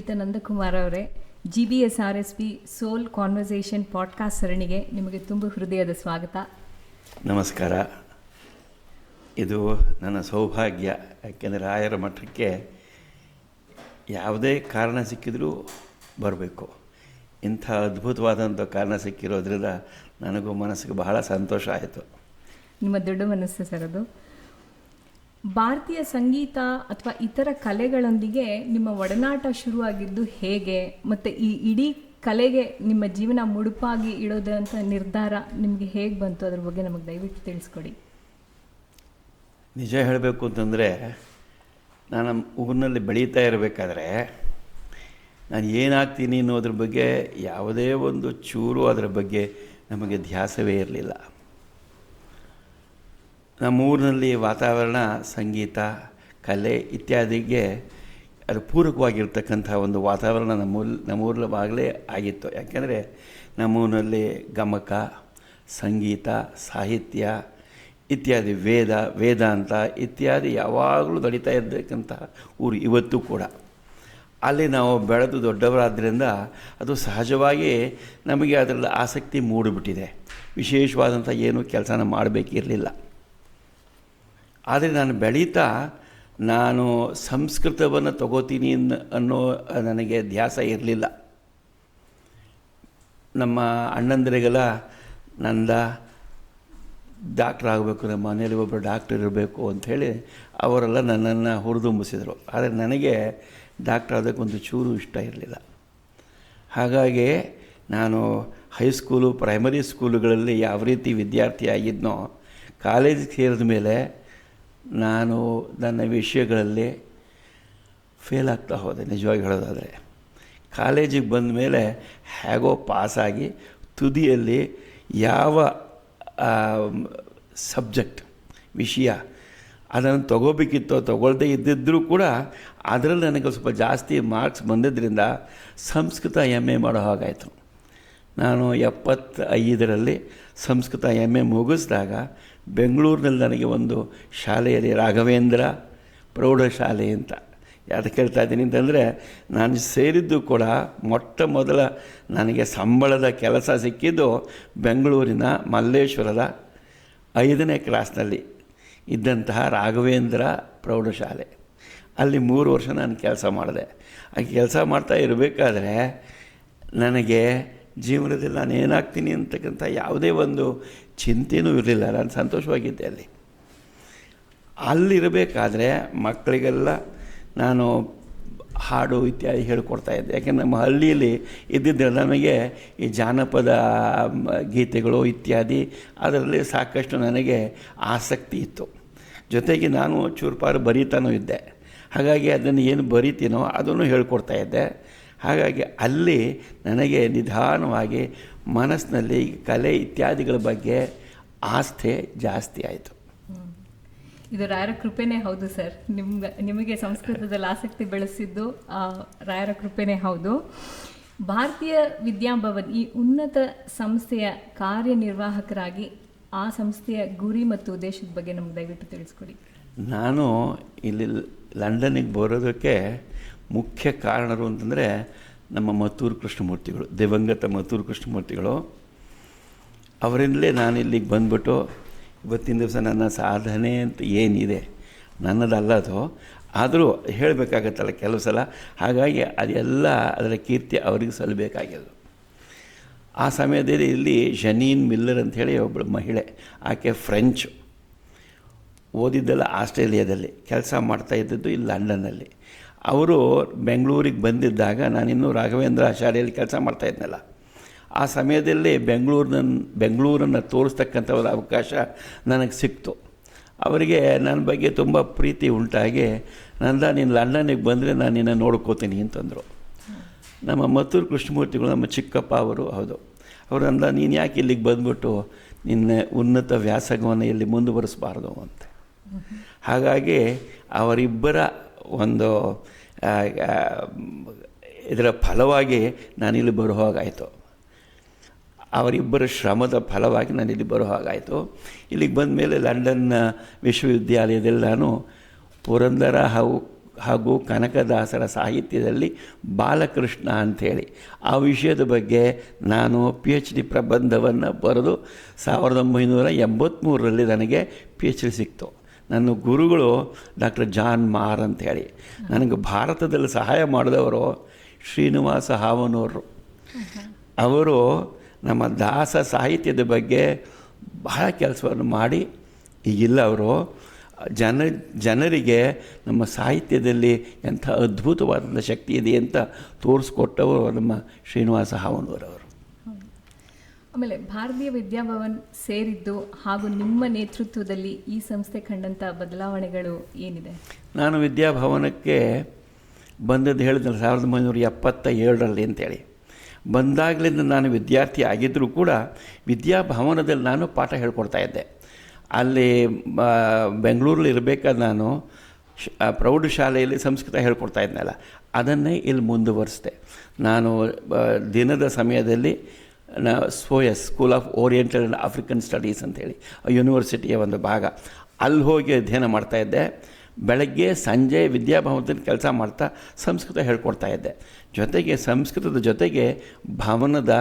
ಶ್ರೀಯುತ ನಂದಕುಮಾರ್ ಅವರೇ, GBSRSP ಸೋಲ್ conversation podcast ಸರಣಿಗೆ ನಿಮಗೆ ತುಂಬ ಹೃದಯದ ಸ್ವಾಗತ. ನಮಸ್ಕಾರ. ಇದು ನನ್ನ ಸೌಭಾಗ್ಯ. ಯಾಕೆಂದರೆ ರಾಯರ ಮಠಕ್ಕೆ ಯಾವುದೇ ಕಾರಣ ಸಿಕ್ಕಿದರೂ ಬರಬೇಕು. ಇಂಥ ಅದ್ಭುತವಾದಂಥ ಕಾರಣ ಸಿಕ್ಕಿರೋದ್ರಿಂದ ನನಗೂ ಮನಸ್ಸಿಗೆ ಬಹಳ ಸಂತೋಷ ಆಯಿತು. ನಿಮ್ಮ ದೊಡ್ಡ ಮನಸ್ಸು ಸರ್ ಅದು. ಭಾರತೀಯ ಸಂಗೀತ ಅಥವಾ ಇತರ ಕಲೆಗಳೊಂದಿಗೆ ನಿಮ್ಮ ಒಡನಾಟ ಶುರುವಾಗಿದ್ದು ಹೇಗೆ, ಮತ್ತು ಈ ಇಡೀ ಕಲೆಗೆ ನಿಮ್ಮ ಜೀವನ ಮುಡುಪಾಗಿ ಇಡೋದಂಥ ನಿರ್ಧಾರ ನಿಮಗೆ ಹೇಗೆ ಬಂತು, ಅದ್ರ ಬಗ್ಗೆ ನಮಗೆ ದಯವಿಟ್ಟು ತಿಳಿಸ್ಕೊಡಿ. ನಿಜ ಹೇಳಬೇಕು ಅಂತಂದರೆ, ನಾನು ಊರಿನಲ್ಲಿ ಬೆಳೀತಾ ಇರಬೇಕಾದ್ರೆ ನಾನು ಏನಾಗ್ತೀನಿ ಅನ್ನೋದ್ರ ಬಗ್ಗೆ ಯಾವುದೇ ಒಂದು ಚೂರು ಅದರ ಬಗ್ಗೆ ನಮಗೆ ಧ್ಯಾಸವೇ ಇರಲಿಲ್ಲ. ನಮ್ಮೂರಿನಲ್ಲಿ ವಾತಾವರಣ ಸಂಗೀತ, ಕಲೆ ಇತ್ಯಾದಿಗೆ ಅದು ಪೂರಕವಾಗಿರ್ತಕ್ಕಂಥ ಒಂದು ವಾತಾವರಣ ನಮ್ಮೂರಲ್ಲಾಗಲೇ ಆಗಿತ್ತು. ಯಾಕೆಂದರೆ ನಮ್ಮೂರಿನಲ್ಲಿ ಗಮಕ, ಸಂಗೀತ, ಸಾಹಿತ್ಯ ಇತ್ಯಾದಿ, ವೇದಾಂತ ಇತ್ಯಾದಿ ಯಾವಾಗಲೂ ನಡೀತಾ ಇರತಕ್ಕಂಥ ಊರು ಇವತ್ತು ಕೂಡ. ಅಲ್ಲಿ ನಾವು ಬೆಳೆದು ದೊಡ್ಡವರಾದ್ದರಿಂದ ಅದು ಸಹಜವಾಗಿ ನಮಗೆ ಅದರಲ್ಲಿ ಆಸಕ್ತಿ ಮೂಡಿಬಿಟ್ಟಿದೆ. ವಿಶೇಷವಾದಂಥ ಏನೂ ಕೆಲಸನ ಮಾಡಬೇಕಿರಲಿಲ್ಲ. ಆದರೆ ನಾನು ಬೆಳೀತಾ ನಾನು ಸಂಸ್ಕೃತವನ್ನು ತಗೋತೀನಿ ಅನ್ನೋ ನನಗೆ ಧ್ಯಾಸ ಇರಲಿಲ್ಲ. ನಮ್ಮ ಅಣ್ಣಂದಿರಿಗೆಲ್ಲ ಡಾಕ್ಟ್ರ್ ಆಗಬೇಕು, ನಮ್ಮ ಮನೇಲಿ ಒಬ್ಬರು ಡಾಕ್ಟರ್ ಇರಬೇಕು ಅಂಥೇಳಿ ಅವರೆಲ್ಲ ನನ್ನನ್ನು ಹುರಿದುಂಬಿಸಿದರು. ಆದರೆ ನನಗೆ ಡಾಕ್ಟ್ರ್ ಆಗೋದಕ್ಕೊಂದು ಚೂರು ಇಷ್ಟ ಇರಲಿಲ್ಲ. ಹಾಗಾಗಿ ನಾನು ಹೈಸ್ಕೂಲು, ಪ್ರೈಮರಿ ಸ್ಕೂಲುಗಳಲ್ಲಿ ಯಾವ ರೀತಿ ವಿದ್ಯಾರ್ಥಿ ಆಗಿದ್ನೋ, ಕಾಲೇಜಿಗೆ ಸೇರಿದ ಮೇಲೆ ನಾನು ನನ್ನ ವಿಷಯಗಳಲ್ಲಿ ಫೇಲ್ ಆಗ್ತಾ ಹೋದೆ. ನಿಜವಾಗಿ ಹೇಳೋದಾದರೆ ಕಾಲೇಜಿಗೆ ಬಂದ ಮೇಲೆ ಹೇಗೋ ಪಾಸಾಗಿ ತುದಿಯಲ್ಲಿ ಯಾವ ಸಬ್ಜೆಕ್ಟ್ ವಿಷಯ ಅದನ್ನು ತಗೋಬೇಕಿತ್ತೋ ತಗೊಳ್ಳದೇ ಇದ್ದಿದ್ದರೂ ಕೂಡ ಅದರಲ್ಲಿ ನನಗೆ ಸ್ವಲ್ಪ ಜಾಸ್ತಿ ಮಾರ್ಕ್ಸ್ ಬಂದಿದ್ದರಿಂದ ಸಂಸ್ಕೃತ MA ಮಾಡೋ ಹಾಗಾಯಿತು. ನಾನು 75ರಲ್ಲಿ ಸಂಸ್ಕೃತ MA ಮುಗಿಸಿದಾಗ ಬೆಂಗಳೂರಿನಲ್ಲಿ ನನಗೆ ಒಂದು ಶಾಲೆಯಲ್ಲಿ ರಾಘವೇಂದ್ರ ಪ್ರೌಢಶಾಲೆ ಅಂತ, ಯಾವ್ದಕ್ಕೆ ಹೇಳ್ತಾ ಇದ್ದೀನಿ ಅಂತಂದರೆ, ನಾನು ಸೇರಿದ್ದು ಕೂಡ ಮೊಟ್ಟ ಮೊದಲ ನನಗೆ ಸಂಬಳದ ಕೆಲಸ ಸಿಕ್ಕಿದ್ದು ಬೆಂಗಳೂರಿನ ಮಲ್ಲೇಶ್ವರದ 5ನೇ ಕ್ಲಾಸ್ನಲ್ಲಿ ಇದ್ದಂತಹ ರಾಘವೇಂದ್ರ ಪ್ರೌಢಶಾಲೆ. ಅಲ್ಲಿ 3 ವರ್ಷ ನಾನು ಕೆಲಸ ಮಾಡಿದೆ. ಆ ಕೆಲಸ ಮಾಡ್ತಾ ಇರಬೇಕಾದ್ರೆ ನನಗೆ ಜೀವನದಲ್ಲಿ ನಾನು ಏನಾಗ್ತೀನಿ ಅಂತಕ್ಕಂಥ ಯಾವುದೇ ಒಂದು ಚಿಂತೆಯೂ ಇರಲಿಲ್ಲ. ನಾನು ಸಂತೋಷವಾಗಿದ್ದೆ. ಅಲ್ಲಿರಬೇಕಾದ್ರೆ ಮಕ್ಕಳಿಗೆಲ್ಲ ನಾನು ಹಾಡು ಇತ್ಯಾದಿ ಹೇಳಿಕೊಡ್ತಾಯಿದ್ದೆ. ಯಾಕೆಂದರೆ ನಮ್ಮ ಹಳ್ಳಿಯಲ್ಲಿ ಇದ್ದಿದ್ದರೆ ನಮಗೆ ಈ ಜಾನಪದ ಗೀತೆಗಳು ಇತ್ಯಾದಿ ಅದರಲ್ಲಿ ಸಾಕಷ್ಟು ನನಗೆ ಆಸಕ್ತಿ ಇತ್ತು. ಜೊತೆಗೆ ನಾನು ಚೂರುಪಾರು ಬರೀತಾನೂ ಇದ್ದೆ. ಹಾಗಾಗಿ ಅದನ್ನು ಏನು ಬರೀತೀನೋ ಅದನ್ನು ಹೇಳ್ಕೊಡ್ತಾಯಿದ್ದೆ. ಹಾಗಾಗಿ ಅಲ್ಲಿ ನನಗೆ ನಿಧಾನವಾಗಿ ಮನಸ್ಸಿನಲ್ಲಿ ಕಲೆ ಇತ್ಯಾದಿಗಳ ಬಗ್ಗೆ ಆಸ್ಥೆ ಜಾಸ್ತಿ ಆಯಿತು. ಇದು ರಾಯರ ಕೃಪೆನೇ ಹೌದು ಸರ್. ನಿಮಗೆ ಸಂಸ್ಕೃತದಲ್ಲಿ ಆಸಕ್ತಿ ಬೆಳೆಸಿದ್ದು ರಾಯರ ಕೃಪೆನೇ ಹೌದು. ಭಾರತೀಯ ವಿದ್ಯಾಭವನ್ ಈ ಉನ್ನತ ಸಂಸ್ಥೆಯ ಕಾರ್ಯನಿರ್ವಾಹಕರಾಗಿ ಆ ಸಂಸ್ಥೆಯ ಗುರಿ ಮತ್ತು ಉದ್ದೇಶದ ಬಗ್ಗೆ ನಮ್ಗೆ ದಯವಿಟ್ಟು ತಿಳಿಸ್ಕೊಡಿ. ನಾನು ಇಲ್ಲಿ ಲಂಡನ್ನಿಗೆ ಬರೋದಕ್ಕೆ ಮುಖ್ಯ ಕಾರಣರು ಅಂತಂದರೆ ನಮ್ಮ ಮತ್ತೂರು ಕೃಷ್ಣಮೂರ್ತಿಗಳು, ದಿವಂಗತ ಮತ್ತೂರು ಕೃಷ್ಣಮೂರ್ತಿಗಳು. ಅವರಿಂದಲೇ ನಾನು ಇಲ್ಲಿಗೆ ಬಂದ್ಬಿಟ್ಟು ಇವತ್ತಿನ ದಿವಸ ನನ್ನ ಸಾಧನೆ ಅಂತ ಏನಿದೆ ನನ್ನದಲ್ಲ ಅದು, ಆದರೂ ಹೇಳಬೇಕಾಗತ್ತಲ್ಲ ಕೆಲವು ಸಲ. ಹಾಗಾಗಿ ಅದೆಲ್ಲ ಅದರ ಕೀರ್ತಿ ಅವರಿಗೆ ಸಲ್ಲಬೇಕಾಗಿದ್ದು. ಆ ಸಮಯದಲ್ಲಿ ಇಲ್ಲಿ ಜನೀನ್ ಮಿಲ್ಲರ್ ಅಂಥೇಳಿ ಒಬ್ಬಳು ಮಹಿಳೆ, ಆಕೆ ಫ್ರೆಂಚ್, ಓದಿದ್ದೆಲ್ಲ ಆಸ್ಟ್ರೇಲಿಯಾದಲ್ಲಿ, ಕೆಲಸ ಮಾಡ್ತಾಯಿದ್ದದ್ದು ಇಲ್ಲಿ ಲಂಡನ್ನಲ್ಲಿ. ಅವರು ಬೆಂಗಳೂರಿಗೆ ಬಂದಿದ್ದಾಗ ನಾನಿನ್ನೂ ರಾಘವೇಂದ್ರ ಶಾಲೆಯಲ್ಲಿ ಕೆಲಸ ಮಾಡ್ತಾಯಿದ್ನಲ್ಲ. ಆ ಸಮಯದಲ್ಲಿ ಬೆಂಗಳೂರನ್ನು ತೋರಿಸ್ತಕ್ಕಂಥ ಒಂದು ಅವಕಾಶ ನನಗೆ ಸಿಕ್ತು. ಅವರಿಗೆ ನನ್ನ ಬಗ್ಗೆ ತುಂಬ ಪ್ರೀತಿ ಉಂಟಾಗಿ ನೀನು ಲಂಡನ್ನಿಗೆ ಬಂದರೆ ನಾನು ನಿನ್ನ ನೋಡ್ಕೋತೀನಿ ಅಂತಂದರು. ನಮ್ಮ ಮತ್ತೂರು ಕೃಷ್ಣಮೂರ್ತಿಗಳು, ನಮ್ಮ ಚಿಕ್ಕಪ್ಪ ಅವರು, ಹೌದು, ಅವರು ನೀನು ಯಾಕೆ ಇಲ್ಲಿಗೆ ಬಂದ್ಬಿಟ್ಟು ನಿನ್ನ ಉನ್ನತ ವ್ಯಾಸಂಗವನ್ನು ಇಲ್ಲಿ ಮುಂದುವರಿಸಬಾರ್ದು ಅಂತ. ಹಾಗಾಗಿ ಅವರಿಬ್ಬರ ಒಂದು ಇದರ ಫಲವಾಗಿ ನಾನಿಲ್ಲಿ ಬರೋ ಹಾಗಾಯಿತು. ಅವರಿಬ್ಬರ ಶ್ರಮದ ಫಲವಾಗಿ ನಾನಿಲ್ಲಿ ಬರೋ ಹಾಗಾಯಿತು. ಇಲ್ಲಿಗೆ ಬಂದ ಮೇಲೆ ಲಂಡನ್ ವಿಶ್ವವಿದ್ಯಾಲಯದಲ್ಲಿ ನಾನು ಪುರಂದರ ಹಾಗೂ ಕನಕದಾಸರ ಸಾಹಿತ್ಯದಲ್ಲಿ ಬಾಲಕೃಷ್ಣ ಅಂಥೇಳಿ ಆ ವಿಷಯದ ಬಗ್ಗೆ ನಾನು PhD ಪ್ರಬಂಧವನ್ನು ಬರೆದು 1983ರಲ್ಲಿ ನನಗೆ PhD ಸಿಕ್ತು. ನನ್ನ ಗುರುಗಳು ಡಾಕ್ಟರ್ ಜಾನ್ ಮಾರ್ ಅಂಥೇಳಿ. ನನಗೆ ಭಾರತದಲ್ಲಿ ಸಹಾಯ ಮಾಡಿದವರು ಶ್ರೀನಿವಾಸ ಹಾವನೂರು. ಅವರು ನಮ್ಮ ದಾಸ ಸಾಹಿತ್ಯದ ಬಗ್ಗೆ ಬಹಳ ಕೆಲಸವನ್ನು ಮಾಡಿ ಈಗಿಲ್ಲ. ಅವರು ಜನರಿಗೆ ನಮ್ಮ ಸಾಹಿತ್ಯದಲ್ಲಿ ಎಂಥ ಅದ್ಭುತವಾದಂಥ ಶಕ್ತಿ ಇದೆ ಅಂತ ತೋರಿಸ್ಕೊಟ್ಟವರು ನಮ್ಮ ಶ್ರೀನಿವಾಸ ಹಾವನೂರವರು. ಆಮೇಲೆ ಭಾರತೀಯ ವಿದ್ಯಾಭವನ್ ಸೇರಿದ್ದು ಹಾಗೂ ನಿಮ್ಮ ನೇತೃತ್ವದಲ್ಲಿ ಈ ಸಂಸ್ಥೆ ಕಂಡಂಥ ಬದಲಾವಣೆಗಳು ಏನಿದೆ? ನಾನು ವಿದ್ಯಾಭವನಕ್ಕೆ ಬಂದದ್ದು ಹೇಳಿದ್ನಲ್ಲ 1977ರಲ್ಲಿ ಅಂತೇಳಿ. ಬಂದಾಗಲಿಂದ ನಾನು ವಿದ್ಯಾರ್ಥಿ ಆಗಿದ್ದರೂ ಕೂಡ ವಿದ್ಯಾಭವನದಲ್ಲಿ ನಾನು ಪಾಠ ಹೇಳ್ಕೊಡ್ತಾಯಿದ್ದೆ. ಅಲ್ಲಿ ಬೆಂಗಳೂರಲ್ಲಿ ಇರಬೇಕಾದ ನಾನು ಪ್ರೌಢಶಾಲೆಯಲ್ಲಿ ಸಂಸ್ಕೃತ ಹೇಳ್ಕೊಡ್ತಾ ಇದ್ನಲ್ಲ, ಅದನ್ನೇ ಇಲ್ಲಿ ಮುಂದುವರಿಸಿದೆ. ನಾನು ದಿನದ ಸಮಯದಲ್ಲಿ SOAS school of oriental and African studies ಅಂತೇಳಿ ಯೂನಿವರ್ಸಿಟಿಯ ಒಂದು ಭಾಗ, ಅಲ್ಲಿ ಹೋಗಿ ಅಧ್ಯಯನ ಮಾಡ್ತಾಯಿದ್ದೆ. ಬೆಳಗ್ಗೆ ಸಂಜೆ ವಿದ್ಯಾಭವನದಲ್ಲಿ ಕೆಲಸ ಮಾಡ್ತಾ ಸಂಸ್ಕೃತ ಹೇಳ್ಕೊಡ್ತಾ ಇದ್ದೆ. ಜೊತೆಗೆ ಸಂಸ್ಕೃತದ ಜೊತೆಗೆ ಭವನದ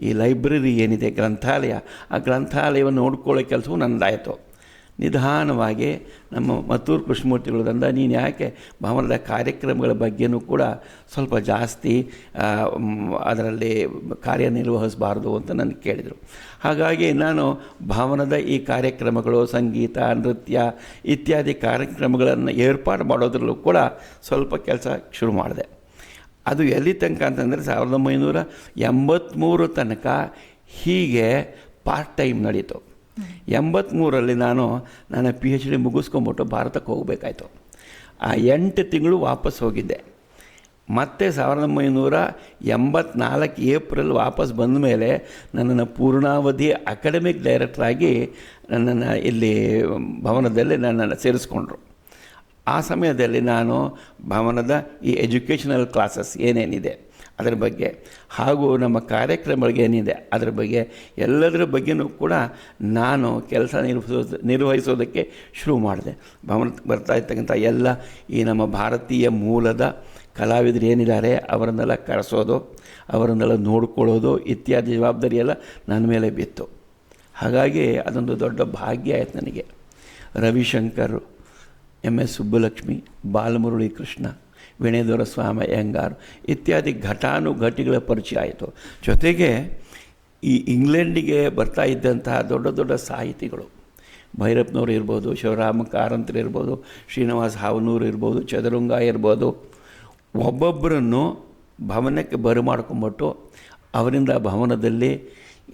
ಈ ಲೈಬ್ರರಿ ಏನಿದೆ, ಗ್ರಂಥಾಲಯ, ಆ ಗ್ರಂಥಾಲಯವನ್ನು ನೋಡ್ಕೊಳ್ಳೋ ಕೆಲಸವೂ ನನ್ನದಾಯಿತು. ನಿಧಾನವಾಗಿ ನಮ್ಮ ಮತ್ತೂರು ಕೃಷ್ಣಮೂರ್ತಿಗಳಂದ ನೀನು ಯಾಕೆ ಭವನದ ಕಾರ್ಯಕ್ರಮಗಳ ಬಗ್ಗೆಯೂ ಕೂಡ ಸ್ವಲ್ಪ ಜಾಸ್ತಿ ಅದರಲ್ಲಿ ಕಾರ್ಯನಿರ್ವಹಿಸಬಾರ್ದು ಅಂತ ನನಗೆ ಕೇಳಿದರು. ಹಾಗಾಗಿ ನಾನು ಭವನದ ಈ ಕಾರ್ಯಕ್ರಮಗಳು, ಸಂಗೀತ, ನೃತ್ಯ ಇತ್ಯಾದಿ ಕಾರ್ಯಕ್ರಮಗಳನ್ನು ಏರ್ಪಾಡು ಮಾಡೋದ್ರಲ್ಲೂ ಕೂಡ ಸ್ವಲ್ಪ ಕೆಲಸ ಶುರು ಮಾಡಿದೆ. ಅದು ಎಲ್ಲಿ ತನಕ ಅಂತಂದರೆ 1983 ತನಕ ಹೀಗೆ ಪಾರ್ಟ್ ಟೈಮ್ ನಡೀತು. 83ರಲ್ಲಿ ನಾನು ನನ್ನ PhD ಮುಗಿಸ್ಕೊಂಬಿಟ್ಟು ಭಾರತಕ್ಕೆ ಹೋಗಬೇಕಾಯ್ತು. ಆ 8 ತಿಂಗಳು ವಾಪಸ್ ಹೋಗಿದ್ದೆ. ಮತ್ತು 1984 ಏಪ್ರಿಲ್ ವಾಪಸ್ ಬಂದ ಮೇಲೆ ನನ್ನನ್ನು ಪೂರ್ಣಾವಧಿ ಅಕಾಡೆಮಿಕ್ ಡೈರೆಕ್ಟ್ರಾಗಿ ನನ್ನನ್ನು ಇಲ್ಲಿ ಭವನದಲ್ಲಿ ನನ್ನನ್ನು ಸೇರಿಸ್ಕೊಂಡ್ರು. ಆ ಸಮಯದಲ್ಲಿ ನಾನು ಭವನದ ಈ ಎಜುಕೇಷನಲ್ ಕ್ಲಾಸಸ್ ಏನೇನಿದೆ ಅದರ ಬಗ್ಗೆ ಹಾಗೂ ನಮ್ಮ ಕಾರ್ಯಕ್ರಮಗಳಿಗೇನಿದೆ ಅದರ ಬಗ್ಗೆ ಎಲ್ಲದರ ಬಗ್ಗೆಯೂ ಕೂಡ ನಾನು ಕೆಲಸ ನಿರ್ವಹಿಸೋದಕ್ಕೆ ಶುರು ಮಾಡಿದೆ. ಭವನಕ್ಕೆ ಬರ್ತಾ ಇರ್ತಕ್ಕಂಥ ಎಲ್ಲ ಈ ನಮ್ಮ ಭಾರತೀಯ ಮೂಲದ ಕಲಾವಿದರು ಏನಿದ್ದಾರೆ ಅವರನ್ನೆಲ್ಲ ಕರೆಸೋದು, ಅವರನ್ನೆಲ್ಲ ನೋಡ್ಕೊಳ್ಳೋದು ಇತ್ಯಾದಿ ಜವಾಬ್ದಾರಿ ಎಲ್ಲ ನನ್ನ ಮೇಲೆ ಬಿತ್ತು. ಹಾಗಾಗಿ ಅದೊಂದು ದೊಡ್ಡ ಭಾಗ್ಯ ಆಯಿತು ನನಗೆ. ರವಿಶಂಕರ್, MS ಸುಬ್ಬಲಕ್ಷ್ಮಿ, ಬಾಲಮುರಳಿ ಕೃಷ್ಣ, ವಿನಯದವರ ಸ್ವಾಮಿ ಅಯ್ಯಂಗಾರ್ ಇತ್ಯಾದಿ ಘಟಾನುಘಟಿಗಳ ಪರಿಚಯ ಆಯಿತು. ಜೊತೆಗೆ ಈ ಇಂಗ್ಲೆಂಡಿಗೆ ಬರ್ತಾ ಇದ್ದಂತಹ ದೊಡ್ಡ ದೊಡ್ಡ ಸಾಹಿತಿಗಳು, ಭೈರಪ್ಪನವರು ಇರ್ಬೋದು, ಶಿವರಾಮ ಕಾರಂತರು ಇರ್ಬೋದು, ಶ್ರೀನಿವಾಸ ಹಾವನೂರು ಇರ್ಬೋದು, ಚದುರಂಗ ಇರ್ಬೋದು, ಒಬ್ಬೊಬ್ಬರನ್ನು ಭವನಕ್ಕೆ ಬರಮಾಡ್ಕೊಂಬಿಟ್ಟು ಅವರಿಂದ ಭವನದಲ್ಲಿ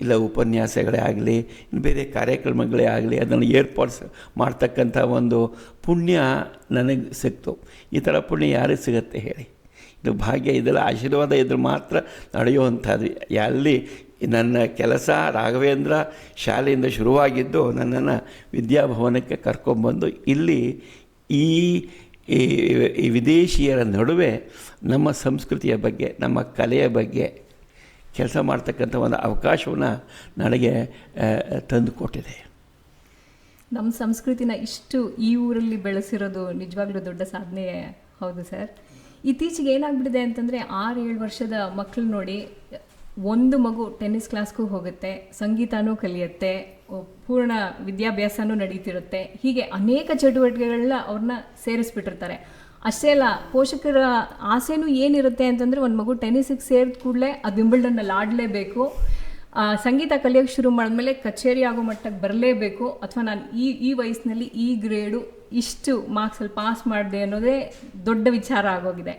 ಇಲ್ಲ ಉಪನ್ಯಾಸಗಳೇ ಆಗಲಿ, ಬೇರೆ ಕಾರ್ಯಕ್ರಮಗಳೇ ಆಗಲಿ ಅದನ್ನು ಏರ್ಪಾಡು ಮಾಡ್ತಕ್ಕಂಥ ಒಂದು ಪುಣ್ಯ ನನಗೆ ಸಿಕ್ತು. ಈ ಥರ ಪುಣ್ಯ ಯಾರಿಗೆ ಸಿಗುತ್ತೆ ಹೇಳಿ? ಇದು ಭಾಗ್ಯ, ಇದೆಲ್ಲ ಆಶೀರ್ವಾದ ಇದ್ರೆ ಮಾತ್ರ ನಡೆಯುವಂಥದ್ದು. ಅಲ್ಲಿ ನನ್ನ ಕೆಲಸ ರಾಘವೇಂದ್ರ ಶಾಲೆಯಿಂದ ಶುರುವಾಗಿದ್ದು ನನ್ನನ್ನು ವಿದ್ಯಾಭವನಕ್ಕೆ ಕರ್ಕೊಂಡ್ಬಂದು ಇಲ್ಲಿ ಈ ವಿದೇಶಿಯರ ನಡುವೆ ನಮ್ಮ ಸಂಸ್ಕೃತಿಯ ಬಗ್ಗೆ, ನಮ್ಮ ಕಲೆಯ ಬಗ್ಗೆ ಕೆಲಸ ಮಾಡ್ತಕ್ಕಂಥ ಒಂದು ಅವಕಾಶವನ್ನು ನನಗೆ ತಂದು ಕೊಟ್ಟಿದೆ. ನಮ್ಮ ಸಂಸ್ಕೃತಿನ ಇಷ್ಟು ಈ ಊರಲ್ಲಿ ಬೆಳೆಸಿರೋದು ನಿಜವಾಗ್ಲೂ ದೊಡ್ಡ ಸಾಧನೆ. ಹೌದು ಸರ್. ಇತ್ತೀಚೆಗೆ ಏನಾಗ್ಬಿಟ್ಟಿದೆ ಅಂತಂದರೆ 6-7 ವರ್ಷದ ಮಕ್ಕಳು ನೋಡಿ, ಒಂದು ಮಗು ಟೆನ್ನಿಸ್ ಕ್ಲಾಸ್ಗೂ ಹೋಗುತ್ತೆ, ಸಂಗೀತನೂ ಕಲಿಯುತ್ತೆ, ಪೂರ್ಣ ವಿದ್ಯಾಭ್ಯಾಸನೂ ನಡೀತಿರುತ್ತೆ. ಹೀಗೆ ಅನೇಕ ಚಟುವಟಿಕೆಗಳನ್ನ ಅವ್ರನ್ನ ಸೇರಿಸ್ಬಿಟ್ಟಿರ್ತಾರೆ. ಅಷ್ಟೇ ಅಲ್ಲ, ಪೋಷಕರ ಆಸೆನೂ ಏನಿರುತ್ತೆ ಅಂತಂದರೆ ಒಂದು ಮಗು ಟೆನ್ನಿಸಿಗೆ ಸೇರಿದ ಕೂಡಲೇ ಅದು ವಿಂಬಲ್ಡನ್ನಲ್ಲಿ ಆಡಲೇಬೇಕು, ಸಂಗೀತ ಕಲಿಯೋಕ್ಕೆ ಶುರು ಮಾಡಿದ್ಮೇಲೆ ಕಚೇರಿ ಆಗೋ ಮಟ್ಟಕ್ಕೆ ಬರಲೇಬೇಕು, ಅಥವಾ ನಾನು ಈ ವಯಸ್ಸಿನಲ್ಲಿ ಈ ಗ್ರೇಡು ಇಷ್ಟು ಮಾರ್ಕ್ಸಲ್ಲಿ ಪಾಸ್ ಮಾಡಿದೆ ಅನ್ನೋದೇ ದೊಡ್ಡ ವಿಚಾರ ಆಗೋಗಿದೆ.